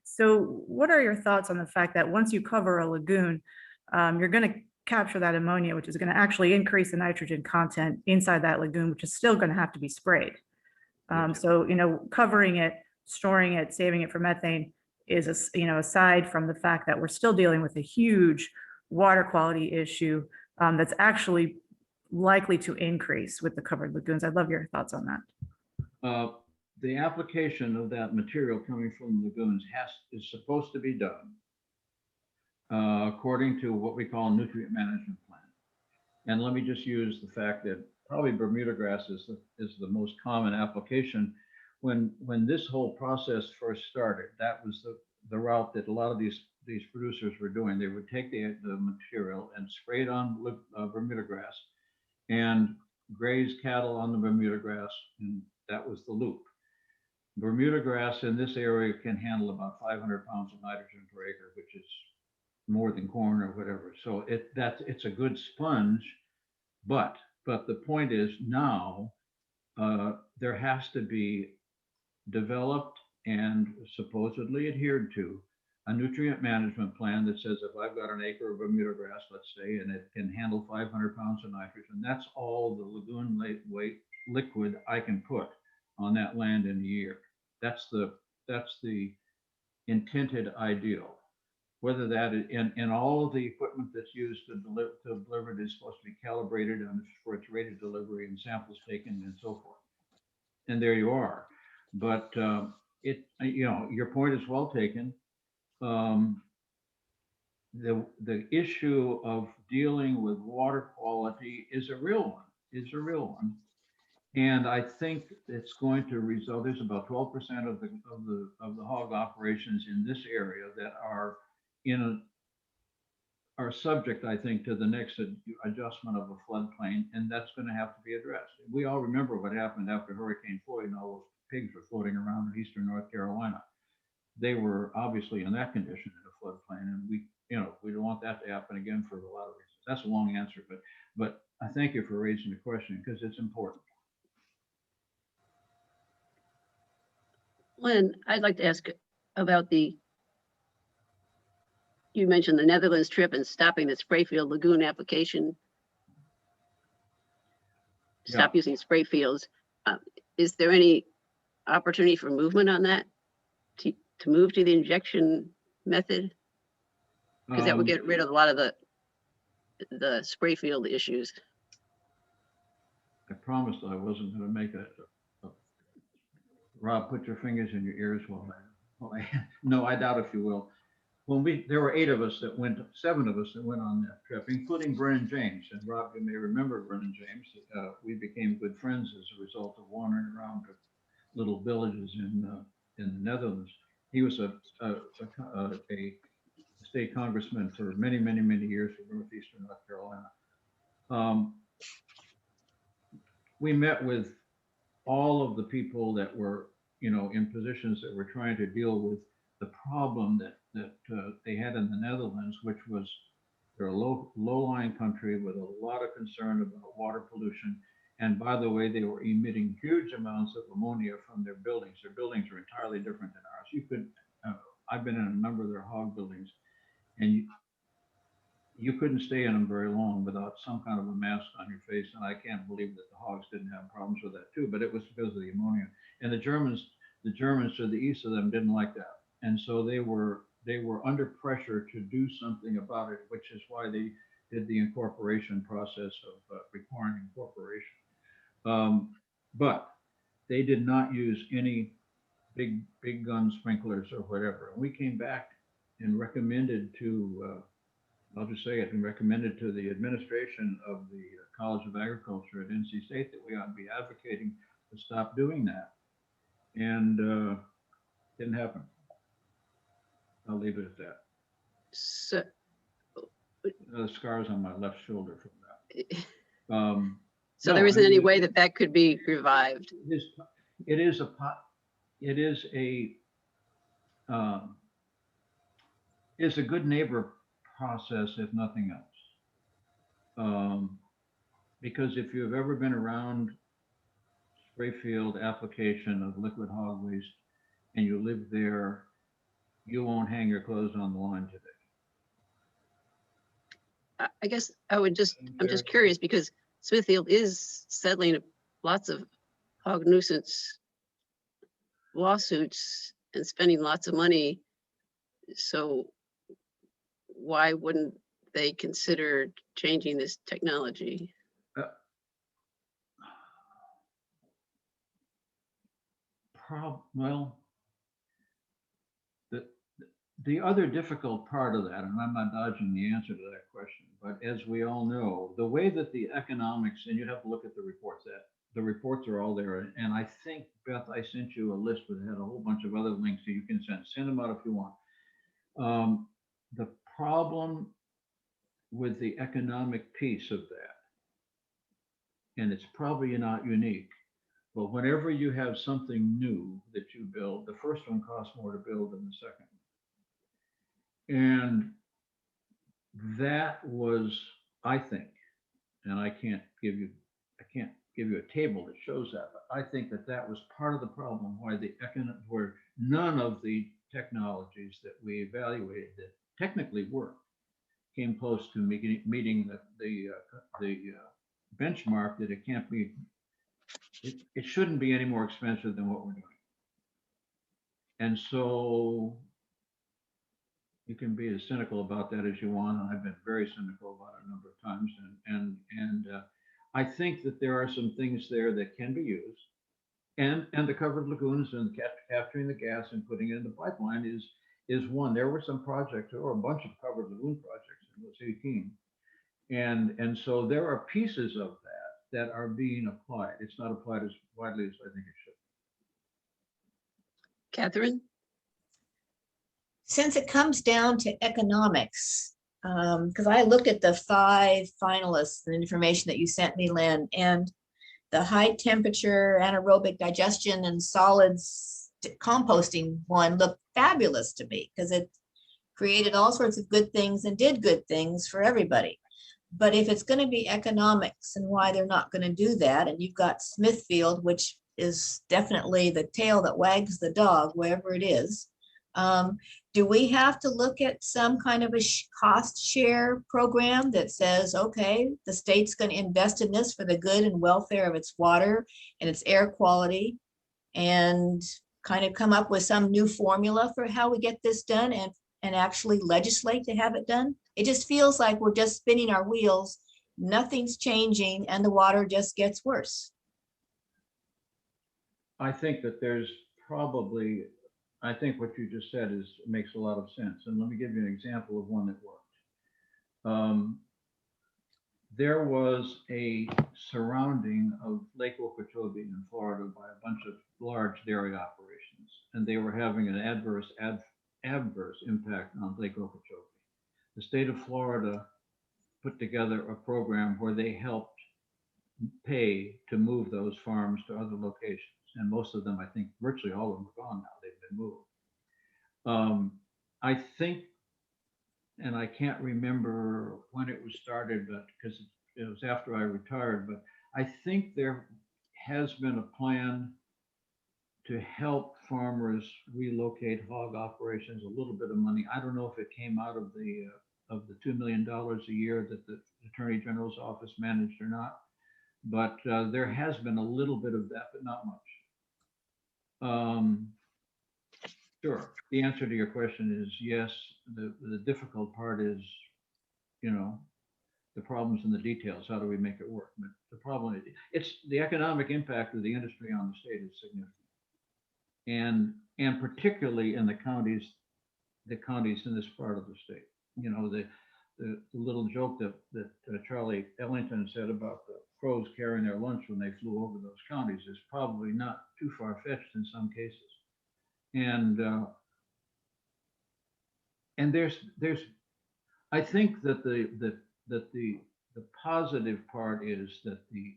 So what are your thoughts on the fact that once you cover a lagoon, you're going to capture that ammonia, which is going to actually increase the nitrogen content inside that lagoon, which is still going to have to be sprayed. So, covering it, storing it, saving it for methane is, aside from the fact that we're still dealing with a huge water quality issue that's actually likely to increase with the covered lagoons. I'd love your thoughts on that. The application of that material coming from lagoons is supposed to be done according to what we call a nutrient management plan. And let me just use the fact that probably Bermuda grass is the most common application. When this whole process first started, that was the route that a lot of these producers were doing. They would take the material and spray it on Bermuda grass and graze cattle on the Bermuda grass, and that was the loop. Bermuda grass in this area can handle about 500 pounds of nitrogen per acre, which is more than corn or whatever. So it's a good sponge, but the point is now there has to be developed and supposedly adhered to a nutrient management plan that says if I've got an acre of Bermuda grass, let's say, and it can handle 500 pounds of nitrogen, that's all the lagoon weight liquid I can put on that land in a year. That's the intended ideal. Whether that is, and all of the equipment that's used to deliver it is supposed to be calibrated for its rate of delivery and samples taken and so forth. And there you are. But your point is well taken. The issue of dealing with water quality is a real one. And I think it's going to result. There's about 12% of the hog operations in this area that are subject, I think, to the next adjustment of a floodplain, and that's going to have to be addressed. We all remember what happened after Hurricane Floyd, and all those pigs were floating around in eastern North Carolina. They were obviously in that condition in a floodplain, and we don't want that to happen again for a lot of reasons. That's a long answer, but I thank you for raising the question because it's important. Lynn, I'd like to ask about you mentioned the Netherlands trip and stopping the spray field lagoon application. Stop using spray fields. Is there any opportunity for movement on that to move to the injection method? Because that would get rid of a lot of the spray field issues. I promised I wasn't going to make Rob, put your fingers in your ears no, I doubt if you will. There were 7 of us that went on that trip, including Brennan James. And Rob, you may remember Brennan James. We became good friends as a result of wandering around to little villages in the Netherlands. He was a state congressman for many, many, many years from northeastern North Carolina. We met with all of the people that were, in positions that were trying to deal with the problem that they had in the Netherlands, which was they're a low-lying country with a lot of concern about water pollution. And by the way, they were emitting huge amounts of ammonia from their buildings. Their buildings are entirely different than ours. I've been in a number of their hog buildings, and you couldn't stay in them very long without some kind of a mask on your face. And I can't believe that the hogs didn't have problems with that too, but it was because of the ammonia. And the Germans to the east of them didn't like that. And so they were under pressure to do something about it, which is why they did the incorporation process of requiring incorporation. But they did not use any big gun sprinklers or whatever. And we came back and recommended to, I'll just say it, and recommended to the administration of the College of Agriculture at NC State that we ought to be advocating to stop doing that. And didn't happen. I'll leave it at that. So, Scars on my left shoulder from that. so No, there I isn't any mean, way that that could be revived. it is a good neighbor process, if nothing else. Because if you've ever been around spray field application of liquid hog waste and you live there, you won't hang your clothes on the line today. I guess I'm just curious because Smithfield is settling lots of hog nuisance lawsuits and spending lots of money. So why wouldn't they consider changing this technology? Well, the other difficult part of that, and I'm not dodging the answer to that question, but as we all know, the way that the economics, and you'd have to look at the reports, that the reports are all there. And I think, Beth, I sent you a list that had a whole bunch of other links that you can send them out if you want. The problem with the economic piece of that, and it's probably not unique, but whenever you have something new that you build, the first one costs more to build than the second. And that was, I think, and I can't give you a table that shows that, but I think that was part of the problem where none of the technologies that we evaluated that technically worked came close to meeting the benchmark that it shouldn't be any more expensive than what we're doing. And so you can be as cynical about that as you want. And I've been very cynical about it a number of times. And I think that there are some things there that can be used. And the covered lagoons and capturing the gas and putting it in the pipeline is one. There were some projects, there were a bunch of covered lagoon projects in those 18. And so there are pieces of that are being applied. It's not applied as widely as I think it should. Catherine? Since it comes down to economics, because I looked at the 5 finalists and information that you sent me, Lynn, and the high temperature anaerobic digestion and solids composting one looked fabulous to me because it created all sorts of good things and did good things for everybody. But if it's going to be economics and why they're not going to do that, and you've got Smithfield, which is definitely the tail that wags the dog, wherever it is, do we have to look at some kind of a cost share program that says, okay, the state's going to invest in this for the good and welfare of its water and its air quality, and kind of come up with some new formula for how we get this done and actually legislate to have it done? It just feels like we're just spinning our wheels, nothing's changing, and the water just gets worse. I think that there's probably, I think what you just said makes a lot of sense. And let me give you an example of one that worked. There was a surrounding of Lake Okeechobee in Florida by a bunch of large dairy operations, and they were having an adverse impact on Lake Okeechobee. The state of Florida put together a program where they helped pay to move those farms to other locations. And most of them, I think virtually all of them are gone now. They've been moved. I think, and I can't remember when it was started, but because it was after I retired, but I think there has been a plan to help farmers relocate hog operations, a little bit of money. I don't know if it came out of the $2 million a year that the Attorney General's office managed or not, but there has been a little bit of that, but not much. Sure. The answer to your question is yes. The difficult part is, the problems in the details. How do we make it work? But the problem is, it's the economic impact of the industry on the state is significant, and particularly in the counties in this part of the state. the little joke that Charlie Ellington said about the crows carrying their lunch when they flew over those counties is probably not too far-fetched in some cases. And there's I think that the positive part is that the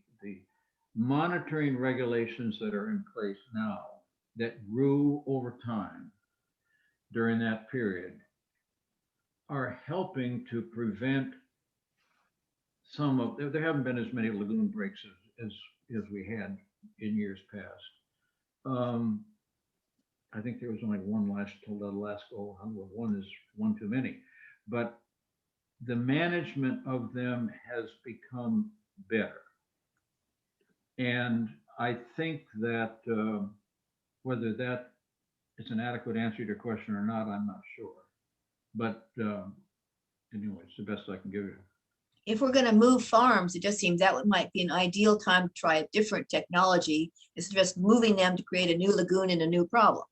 monitoring regulations that are in place now that grew over time during that period are helping to prevent some of, there haven't been as many lagoon breaks as we had in years past. I think there was only one last go around. Well, one is one too many, but the management of them has become better. And I think that whether that is an adequate answer to your question or not, I'm not sure. But anyway, it's the best I can give you. If we're going to move farms, it just seems that might be an ideal time to try a different technology instead of just moving them to create a new lagoon and a new problem.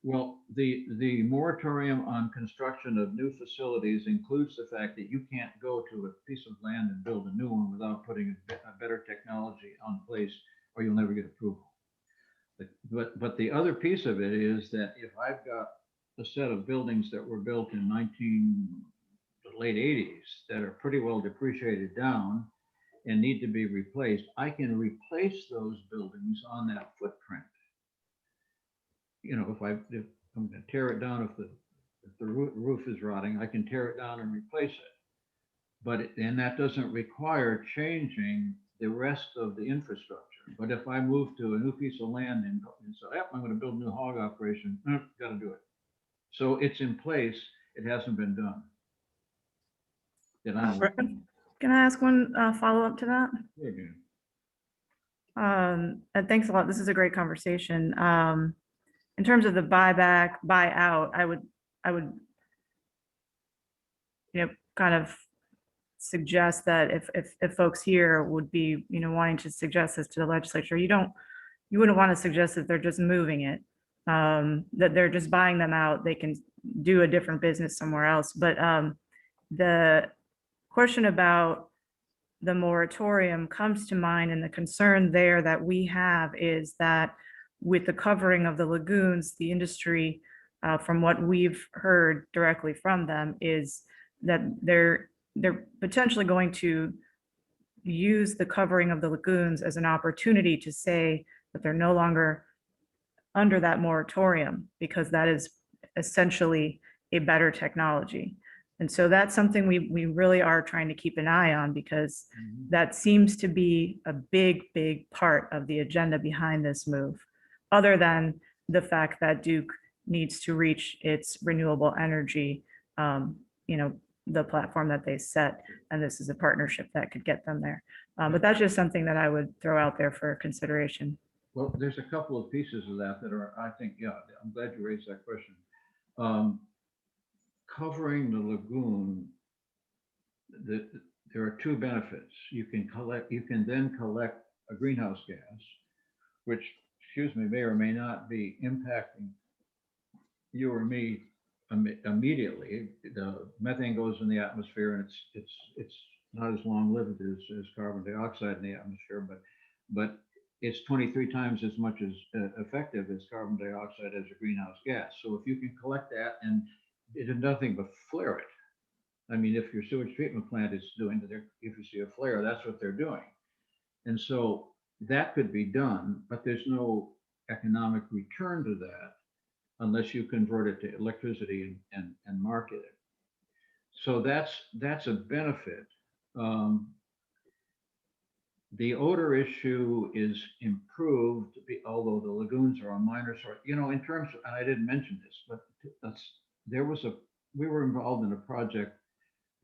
Well, the moratorium on construction of new facilities includes the fact that you can't go to a piece of land and build a new one without putting a better technology on place, or you'll never get approval. But the other piece of it is that if I've got a set of buildings that were built in the late 80s that are pretty well depreciated down and need to be replaced, I can replace those buildings on that footprint. You know, if I'm going to tear it down, if the roof is rotting, I can tear it down and replace it. But and that doesn't require changing the rest of the infrastructure. But if I move to a new piece of land and say, yep, I'm going to build a new hog operation, got to do it. So it's in place. It hasn't been done. Can I ask one follow-up to that? Sure, Dan. And thanks a lot. This is a great conversation. In terms of the buyback, buyout, I would, kind of suggest that if folks here would be, wanting to suggest this to the legislature, you wouldn't want to suggest that they're just moving it, that they're just buying them out. They can do a different business somewhere else. But the question about the moratorium comes to mind, and the concern there that we have is that with the covering of the lagoons, the industry, from what we've heard directly from them, is that they're potentially going to use the covering of the lagoons as an opportunity to say that they're no longer under that moratorium, because that is essentially a better technology. And so that's something we really are trying to keep an eye on, because that seems to be a big part of the agenda behind this move, other than the fact that Duke needs to reach its renewable energy, the platform that they set, and this is a partnership that could get them there. But that's just something that I would throw out there for consideration. Well, there's a couple of pieces of that are, I think, yeah, I'm glad you raised that question. Covering the lagoon, there are two benefits. You can then collect a greenhouse gas, which, excuse me, may or may not be impacting you or me immediately. The methane goes in the atmosphere, and it's not as long-lived as carbon dioxide in the atmosphere, but it's 23 times as much as effective as carbon dioxide as a greenhouse gas. So if you can collect that and it did nothing but flare it. I mean, if your sewage treatment plant is doing it, if you see a flare, that's what they're doing. And so that could be done, but there's no economic return to that unless you convert it to electricity and market it. So that's a benefit. The odor issue is improved, although the lagoons are a minor sort. In terms of, and I didn't mention this, but we were involved in a project.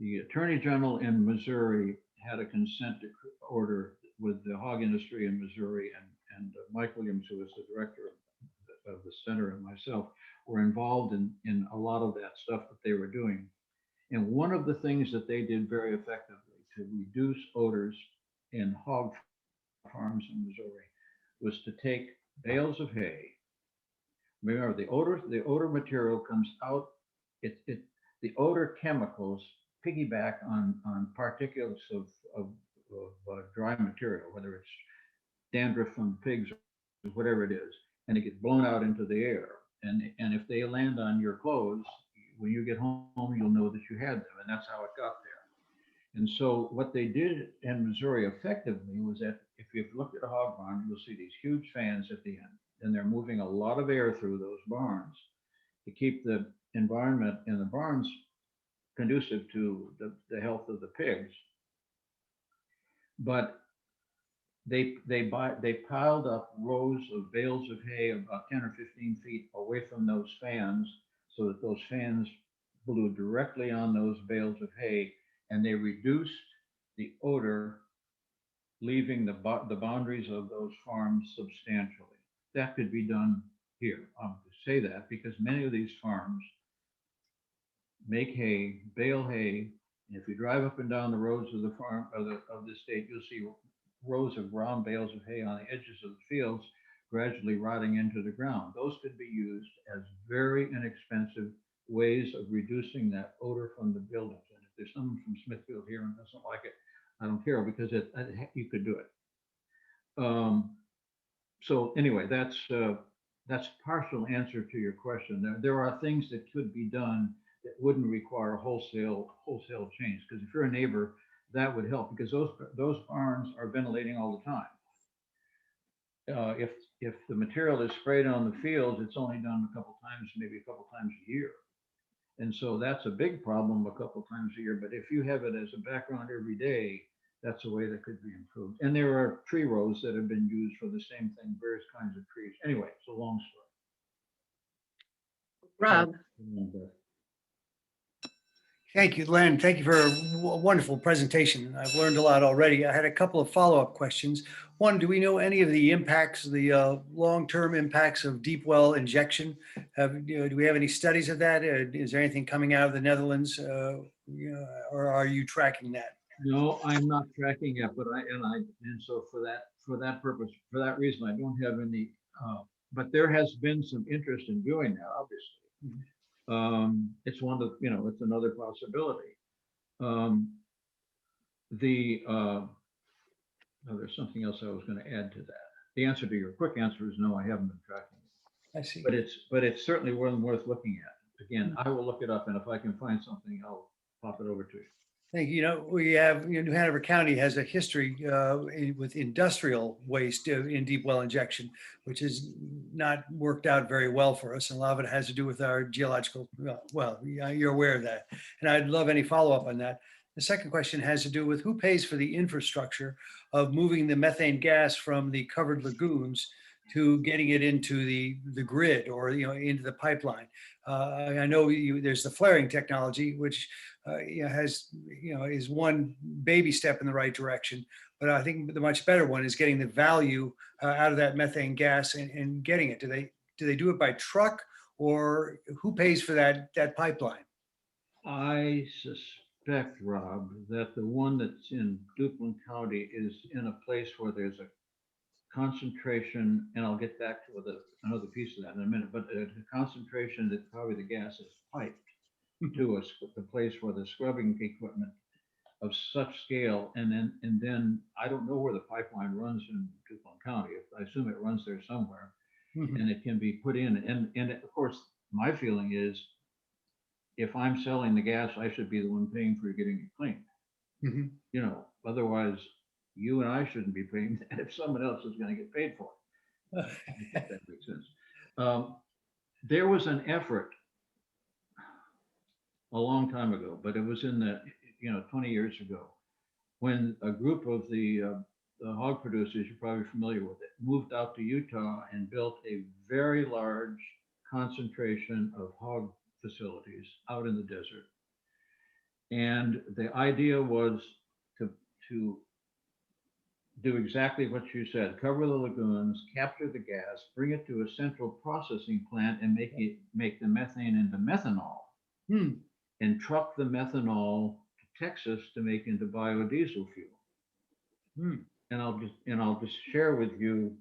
The Attorney General in Missouri had a consent order with the hog industry in Missouri, and Mike Williams, who was the director of the center, and myself were involved in a lot of that stuff that they were doing. And one of the things that they did very effectively to reduce odors in hog farms in Missouri was to take bales of hay. Remember, the odor material comes out. The odor chemicals piggyback on particulates of dry material, whether it's dandruff from pigs or whatever it is, and it gets blown out into the air. And if they land on your clothes, when you get home, you'll know that you had them, and that's how it got there. And so what they did in Missouri effectively was that if you've looked at a hog barn, you'll see these huge fans at the end, and they're moving a lot of air through those barns to keep the environment in the barns conducive to the health of the pigs. But they piled up rows of bales of hay about 10 or 15 feet away from those fans, so that those fans blew directly on those bales of hay, and they reduced the odor leaving the boundaries of those farms substantially. That could be done here. I'm to say that because many of these farms make hay, bale hay. And if you drive up and down the roads of the farm of the state, you'll see rows of brown bales of hay on the edges of the fields, gradually rotting into the ground. Those could be used as very inexpensive ways of reducing that odor from the buildings. And if there's someone from Smithfield here and doesn't like it, I don't care, because you could do it. So anyway, that's partial answer to your question. There are things that could be done that wouldn't require wholesale change. Because if you're a neighbor, that would help, because those barns are ventilating all the time. If the material is sprayed on the fields, it's only done a couple times, maybe a couple times a year. And so that's a big problem a couple times a year. But if you have it as a background every day, that's a way that could be improved. And there are tree rows that have been used for the same thing, various kinds of trees. Anyway, it's a long story. Rob, Thank you, Len. Thank you for a wonderful presentation. I've learned a lot already. I had a couple of follow-up questions. One, do we know any of the impacts, the long-term impacts of deep well injection? Do we have any studies of that? Is there anything coming out of the Netherlands, or are you tracking that? No, I'm not tracking it, but so for that purpose, for that reason, I don't have any. But there has been some interest in doing that, obviously. Mhm. It's one of, it's another possibility. There's something else I was going to add to that. The answer to your quick answer is no, I haven't been tracking it. I see. But it's certainly one worth looking at. Again, I will look it up, and if I can find something, I'll pop it over to you. Thank you. We have, New Hanover County has a history with industrial waste in deep well injection, which has not worked out very well for us. And a lot of it has to do with our geological, well, you're aware of that. And I'd love any follow-up on that. The second question has to do with who pays for the infrastructure of moving the methane gas from the covered lagoons to getting it into the grid, or into the pipeline. I know there's the flaring technology, which is one baby step in the right direction. But I think the much better one is getting the value out of that methane gas and getting it. Do they do it by truck, or who pays for that pipeline? I suspect, Rob, that the one that's in Duplin County is in a place where there's a concentration, and I'll get back to another piece of that in a minute, but the concentration that probably the gas is piped to the place where the scrubbing equipment of such scale, and then I don't know where the pipeline runs in Duplin County. I assume it runs there somewhere, and it can be put in. And of course, my feeling is, if I'm selling the gas, I should be the one paying for getting it cleaned. Otherwise, you and I shouldn't be paying that if someone else is going to get paid for it. If that makes sense. There was an effort a long time ago, but it was in the 20 years ago, when a group of the hog producers, you're probably familiar with it, moved out to Utah and built a very large concentration of hog facilities out in the desert. And the idea was to do exactly what you said: cover the lagoons, capture the gas, bring it to a central processing plant, and make the methane into methanol, and truck the methanol to Texas to make into biodiesel fuel. And I'll just share with you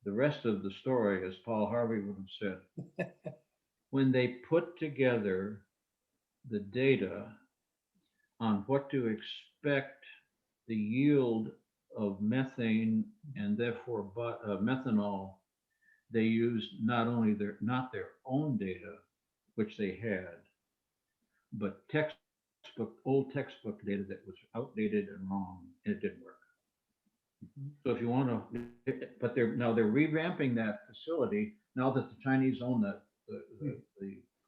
the rest of the story, as Paul Harvey would have said. When they put together the data on what to expect the yield of methane and therefore methanol, they used not their own data, which they had, but old textbook data that was outdated and wrong, and it didn't work. So if you want to, but they're revamping that facility now that the Chinese own the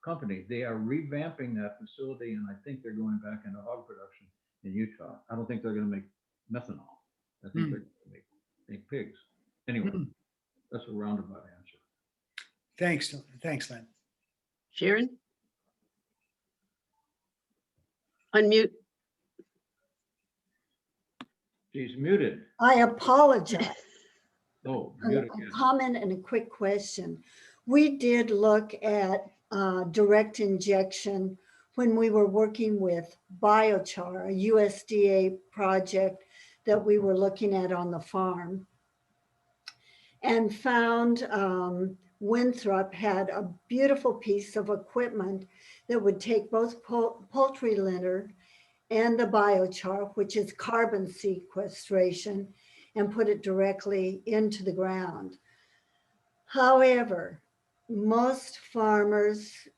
company. They are revamping that facility, and I think they're going back into hog production in Utah. I don't think they're going to make methanol. I think they're going to make pigs. Anyway, that's a roundabout answer. Thanks, Len. Sharon? Unmute. She's muted. I apologize. Oh, A muted again. comment and a quick question. We did look at direct injection when we were working with biochar, a USDA project that we were looking at on the farm, and found Winthrop had a beautiful piece of equipment that would take both poultry litter and the biochar, which is carbon sequestration, and put it directly into the ground. However, most farmers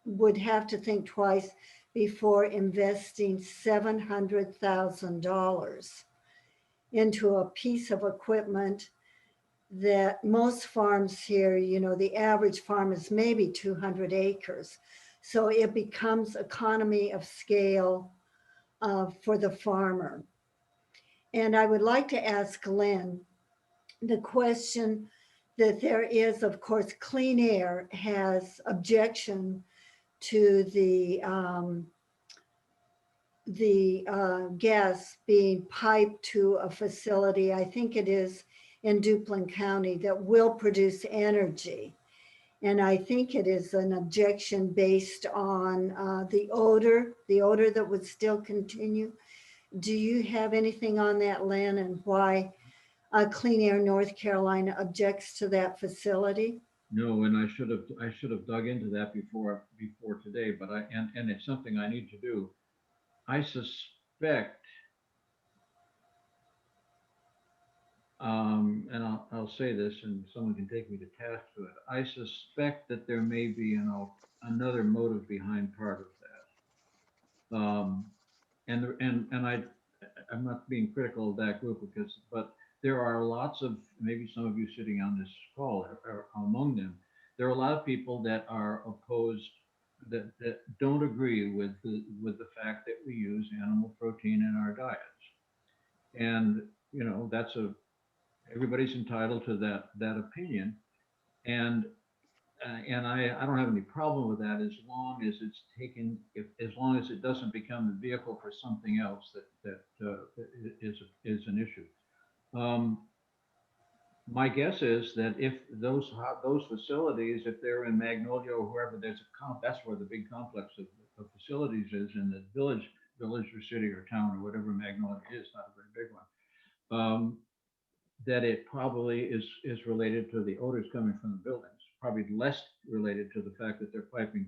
would have to think twice before investing $700,000 into a piece of equipment that most farms here, you know, the average farm is maybe 200 acres. So it becomes economy of scale for the farmer. And I would like to ask Lynn the question that there is, of course, Clean Air has objection to the gas being piped to a facility, I think it is in Duplin County, that will produce energy. And I think it is an objection based on the odor that would still continue. Do you have anything on that, Lynn, and why Clean Air North Carolina objects to that facility? No, and I should have dug into that before today, but and it's something I need to do. I suspect, and I'll say this, and someone can take me to task to it. I suspect that there may be another motive behind part of that. I'm not being critical of that group but there are lots of, maybe some of you sitting on this call are among them. There are a lot of people that are opposed, that don't agree with the fact that we use animal protein in our diets. And, you know, everybody's entitled to that opinion. And I don't have any problem with that as long as it's taken, as long as it doesn't become the vehicle for something else that is an issue. My guess is that if those facilities, if they're in Magnolia or wherever, that's where the big complex of facilities is, in the village or city or town or whatever Magnolia is, not a very big one. That it probably is related to the odors coming from the buildings, probably less related to the fact that they're piping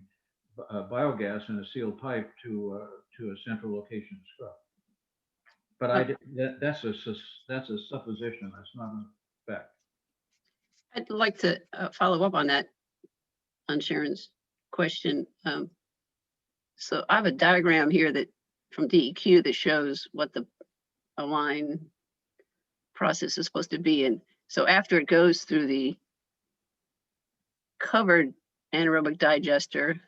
biogas in a sealed pipe to a central location of scrub. But that's a supposition. That's not a fact. I'd like to follow up on that, on Sharon's question. So I have a diagram here from DEQ that shows what the align process is supposed to be. And so after it goes through the covered anaerobic digester,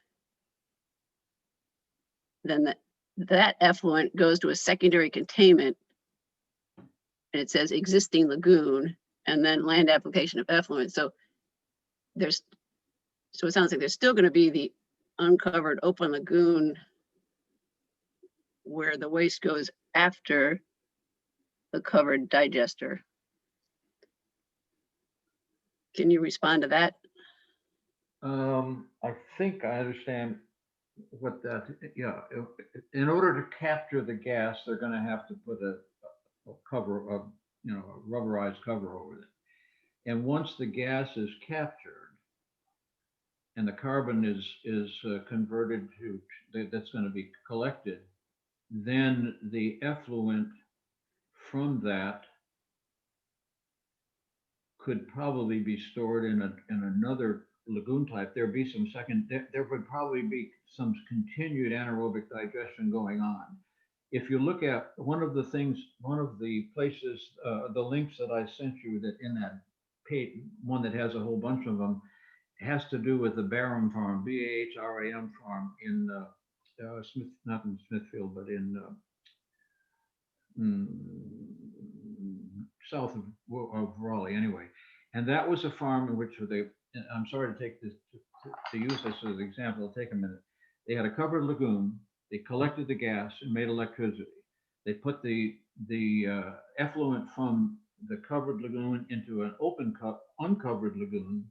then that effluent goes to a secondary containment, and it says existing lagoon, and then land application of effluent. So it sounds like there's still going to be the uncovered open lagoon where the waste goes after the covered digester. Can you respond to that? I think I understand what that, yeah. In order to capture the gas, they're going to have to put a cover of, a rubberized cover over it. And once the gas is captured and the carbon is converted to, that's going to be collected, then the effluent from that could probably be stored in another lagoon type. There'd be some there would probably be some continued anaerobic digestion going on. If you look at one of the places, the links that I sent you that in that page, one that has a whole bunch of them, has to do with the Barham farm, BAHRAM farm in Smith, not in Smithfield, but in south of Raleigh anyway. And that was a farm in which I'm sorry to take this, to use this as an example, it'll take a minute. They had a covered lagoon, they collected the gas and made electricity. They put the effluent from the covered lagoon into an uncovered lagoon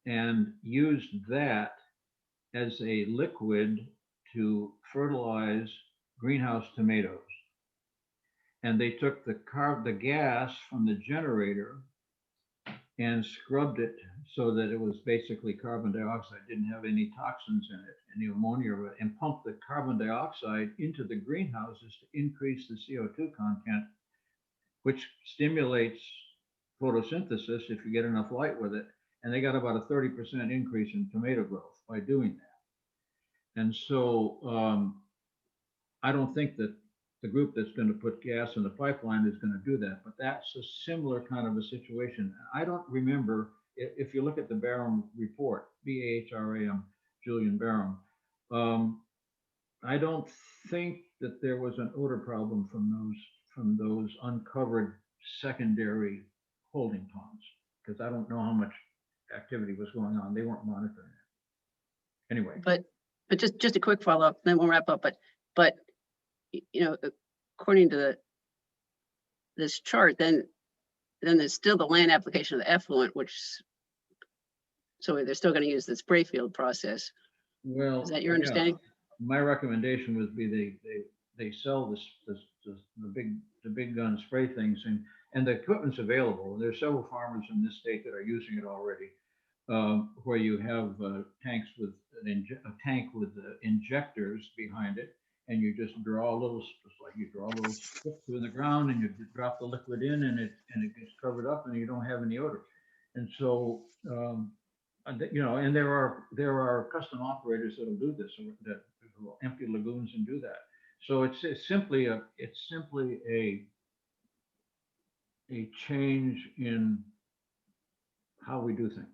and used that as a liquid to fertilize greenhouse tomatoes. And they took the gas from the generator and scrubbed it so that it was basically carbon dioxide, didn't have any toxins in it, any ammonia, and pumped the carbon dioxide into the greenhouses to increase the CO2 content, which stimulates photosynthesis if you get enough light with it. And they got about a 30% increase in tomato growth by doing that. And so I don't think that the group that's going to put gas in the pipeline is going to do that, but that's a similar kind of a situation. I don't remember, if you look at the Barham report, BAHRAM, Julian Barham, I don't think that there was an odor problem from those uncovered secondary holding ponds, because I don't know how much activity was going on. They weren't monitoring it. Anyway. But just a quick follow-up, then we'll wrap up. But you know, according to this chart, then there's still the land application of the effluent, so they're still going to use the spray field process. Well, is that your understanding? Yeah. My recommendation would be they sell the big gun spray things, and the equipment's available. There's several farmers in this state that are using it already, where you have tanks with a tank with injectors behind it. And you just draw a little, just like you draw a little strip through the ground, and you drop the liquid in, and it gets covered up, and you don't have any odor. And so, you know, and there are custom operators that'll do this, that will empty lagoons and do that. So it's simply a change in how we do things.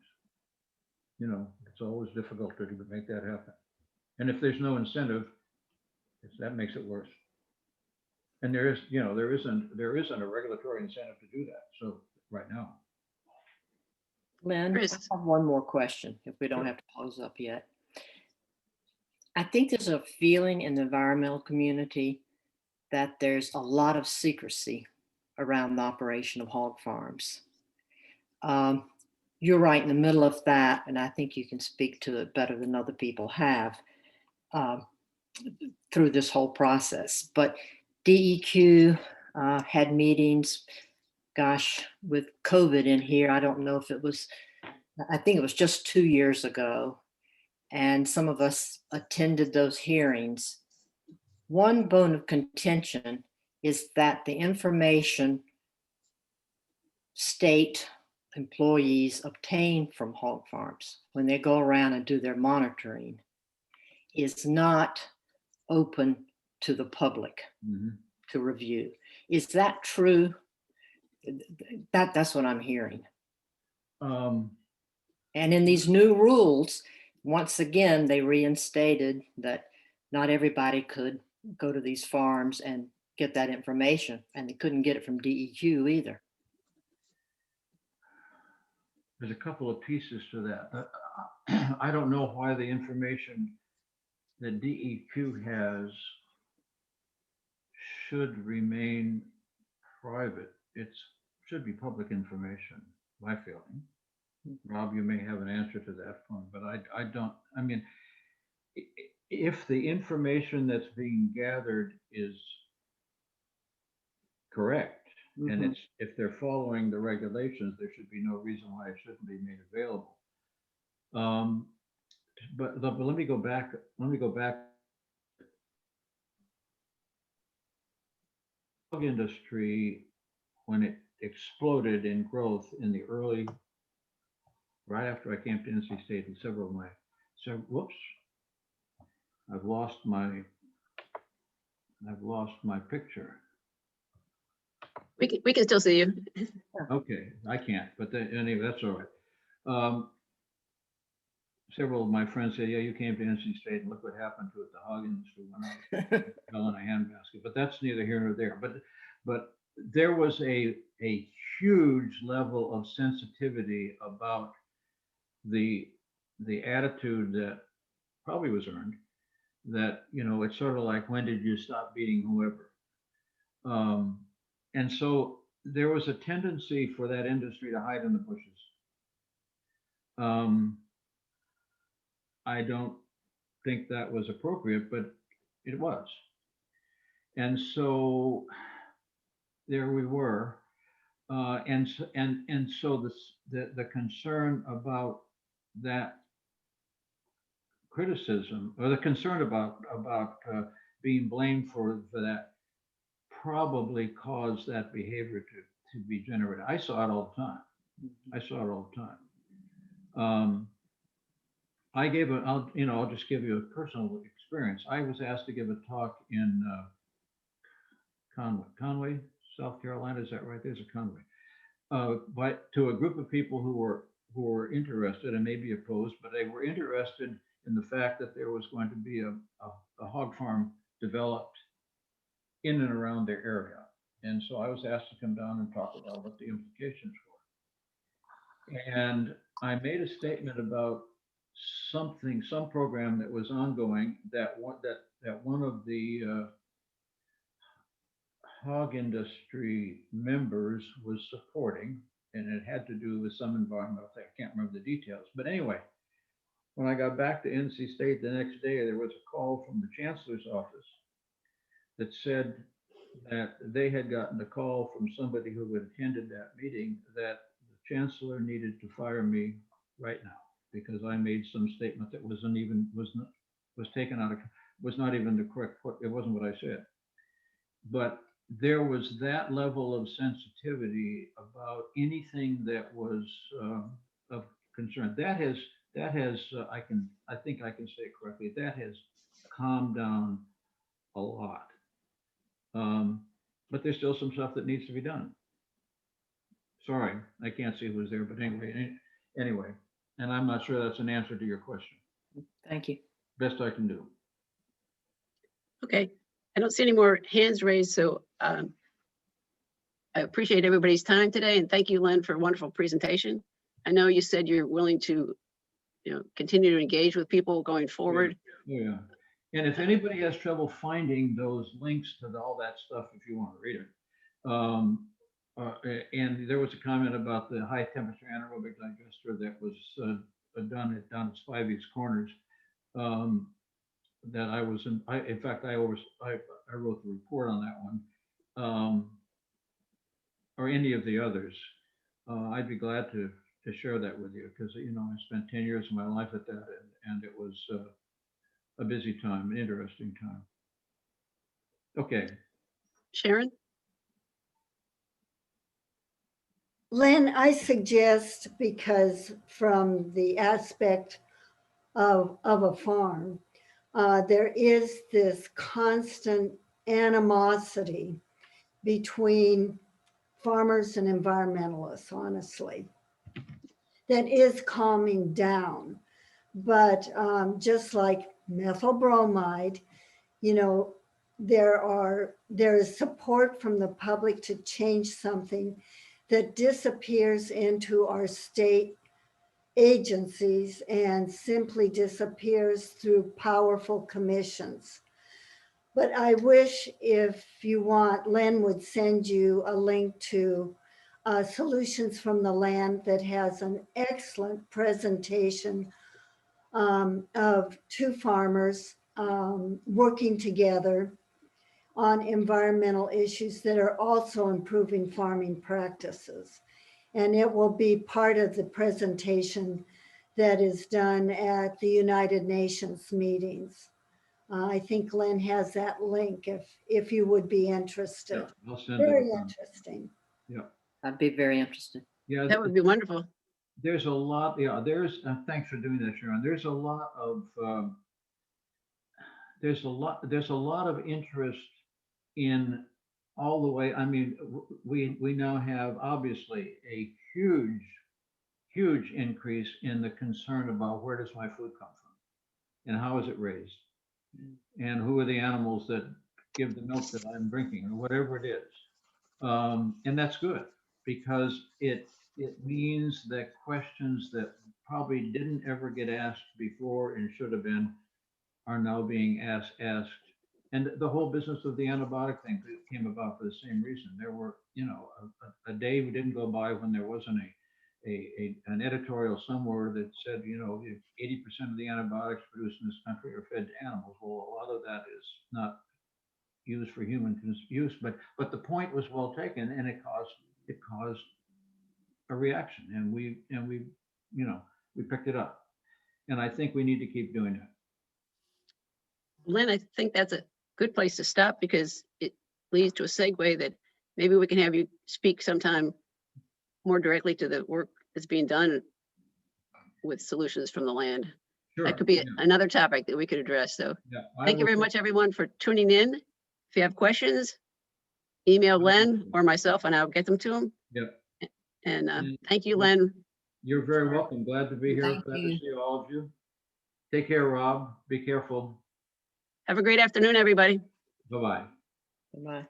You know, it's always difficult to make that happen. And if there's no incentive, that makes it worse. And there isn't a regulatory incentive to do that. So right now. Lynn, I Chris. have one more question if we don't have to close up yet. I think there's a feeling in the environmental community that there's a lot of secrecy around the operation of hog farms. You're right in the middle of that, and I think you can speak to it better than other people have. Through this whole process. But DEQ had meetings, gosh, with COVID in here. I don't know if it was, I think it was just 2 years ago. And some of us attended those hearings. One bone of contention is that the information state employees obtain from hog farms when they go around and do their monitoring is not open to the public to review. Is that true? That's what I'm hearing. And in these new rules, once again, they reinstated that not everybody could go to these farms and get that information, and they couldn't get it from DEQ either. There's a couple of pieces to that. I don't know why the information that DEQ has should remain private. It should be public information, my feeling. Rob, you may have an answer to that one, but I don't. I mean, if the information that's being gathered is correct, and if they're following the regulations, there should be no reason why it shouldn't be made available. But let me go back. industry, when it exploded in growth in the early, right after I came to NC State, and several of my, so whoops, I've lost my picture. We can still see you. Okay, I can't, but anyway, that's all right. Several of my friends say, yeah, you came to NC State and look what happened to it, the hog industry when I fell in a handbasket, but that's neither here nor there. But there was a huge level of sensitivity about the attitude that probably was earned, that, you know, it's sort of like, when did you stop beating whoever? And so there was a tendency for that industry to hide in the bushes. I don't think that was appropriate, but it was. And so there we were. And so the concern about that criticism, or the concern about being blamed for that, probably caused that behavior to be generated. I saw it all the time. I'll just give you a personal experience. I was asked to give a talk in Conway, South Carolina. Is that right? There's a Conway. But to a group of people who were interested, and maybe opposed, but they were interested in the fact that there was going to be a hog farm developed in and around their area. And so I was asked to come down and talk about what the implications were. And I made a statement about some program that was ongoing, that one of the hog industry members was supporting, and it had to do with some environmental thing. I can't remember the details. But anyway, when I got back to NC State the next day, there was a call from the chancellor's office that said that they had gotten a call from somebody who had attended that meeting, that the chancellor needed to fire me right now because I made some statement that was not even the correct, it wasn't what I said. But there was that level of sensitivity about anything that was of concern. That has I think I can say it correctly, that has calmed down a lot. But there's still some stuff that needs to be done. Sorry, I can't see who's there, but anyway, and I'm not sure that's an answer to your question. Thank you. Best I can do. Okay, I don't see any more hands raised, so I appreciate everybody's time today, and thank you, Len, for a wonderful presentation. I know you said you're willing to, continue to engage with people going forward. Yeah. And if anybody has trouble finding those links to all that stuff, if you want to read it, and there was a comment about the high temperature anaerobic digester that was done at its 5 East Corners. That I was in fact, I wrote the report on that one, or any of the others. I'd be glad to share that with you, because I spent 10 years of my life at that, and it was a busy time, an interesting time. Okay. Sharon? Len, I suggest, because from the aspect of a farm, there is this constant animosity between farmers and environmentalists, honestly, that is calming down. But just like methyl bromide, there is support from the public to change something that disappears into our state agencies and simply disappears through powerful commissions. But I wish, if you want, Len would send you a link to Solutions from the Land that has an excellent presentation of two farmers working together on environmental issues that are also improving farming practices. And it will be part of the presentation that is done at the United Nations meetings. I think Lynn has that link if you would be interested. Yeah, I'll send it. Very around. interesting. Yeah, I'd be very interested. yeah. That would be wonderful. There's a lot, yeah, thanks for doing that, Sharon. There's a lot of, there's a lot of interest in all the way. I mean, we now have obviously a huge increase in the concern about where does my food come from and how is it raised? And who are the animals that give the milk that I'm drinking or whatever it is. And that's good because it means that questions that probably didn't ever get asked before and should have been are now being asked. And the whole business of the antibiotic thing came about for the same reason. There were, a day we didn't go by when there wasn't an editorial somewhere that said, 80% of the antibiotics produced in this country are fed to animals. Well, a lot of that is not used for human use, but the point was well taken, and it caused a reaction, and we picked it up, and I think we need to keep doing that. Lynn, I think that's a good place to stop because it leads to a segue that maybe we can have you speak sometime more directly to the work that's being done with solutions from the land. Sure. That could be Yeah. another topic that we could address. So Yeah, thank you very much, everyone, for tuning in. If you have questions, email Len or myself and I'll get them to him. Yep. And thank you, Len. You're very welcome. Glad to be here. Thank Glad you. to see all of you. Take care, Rob. Be careful. Have a great afternoon, everybody. Bye-bye. Bye-bye.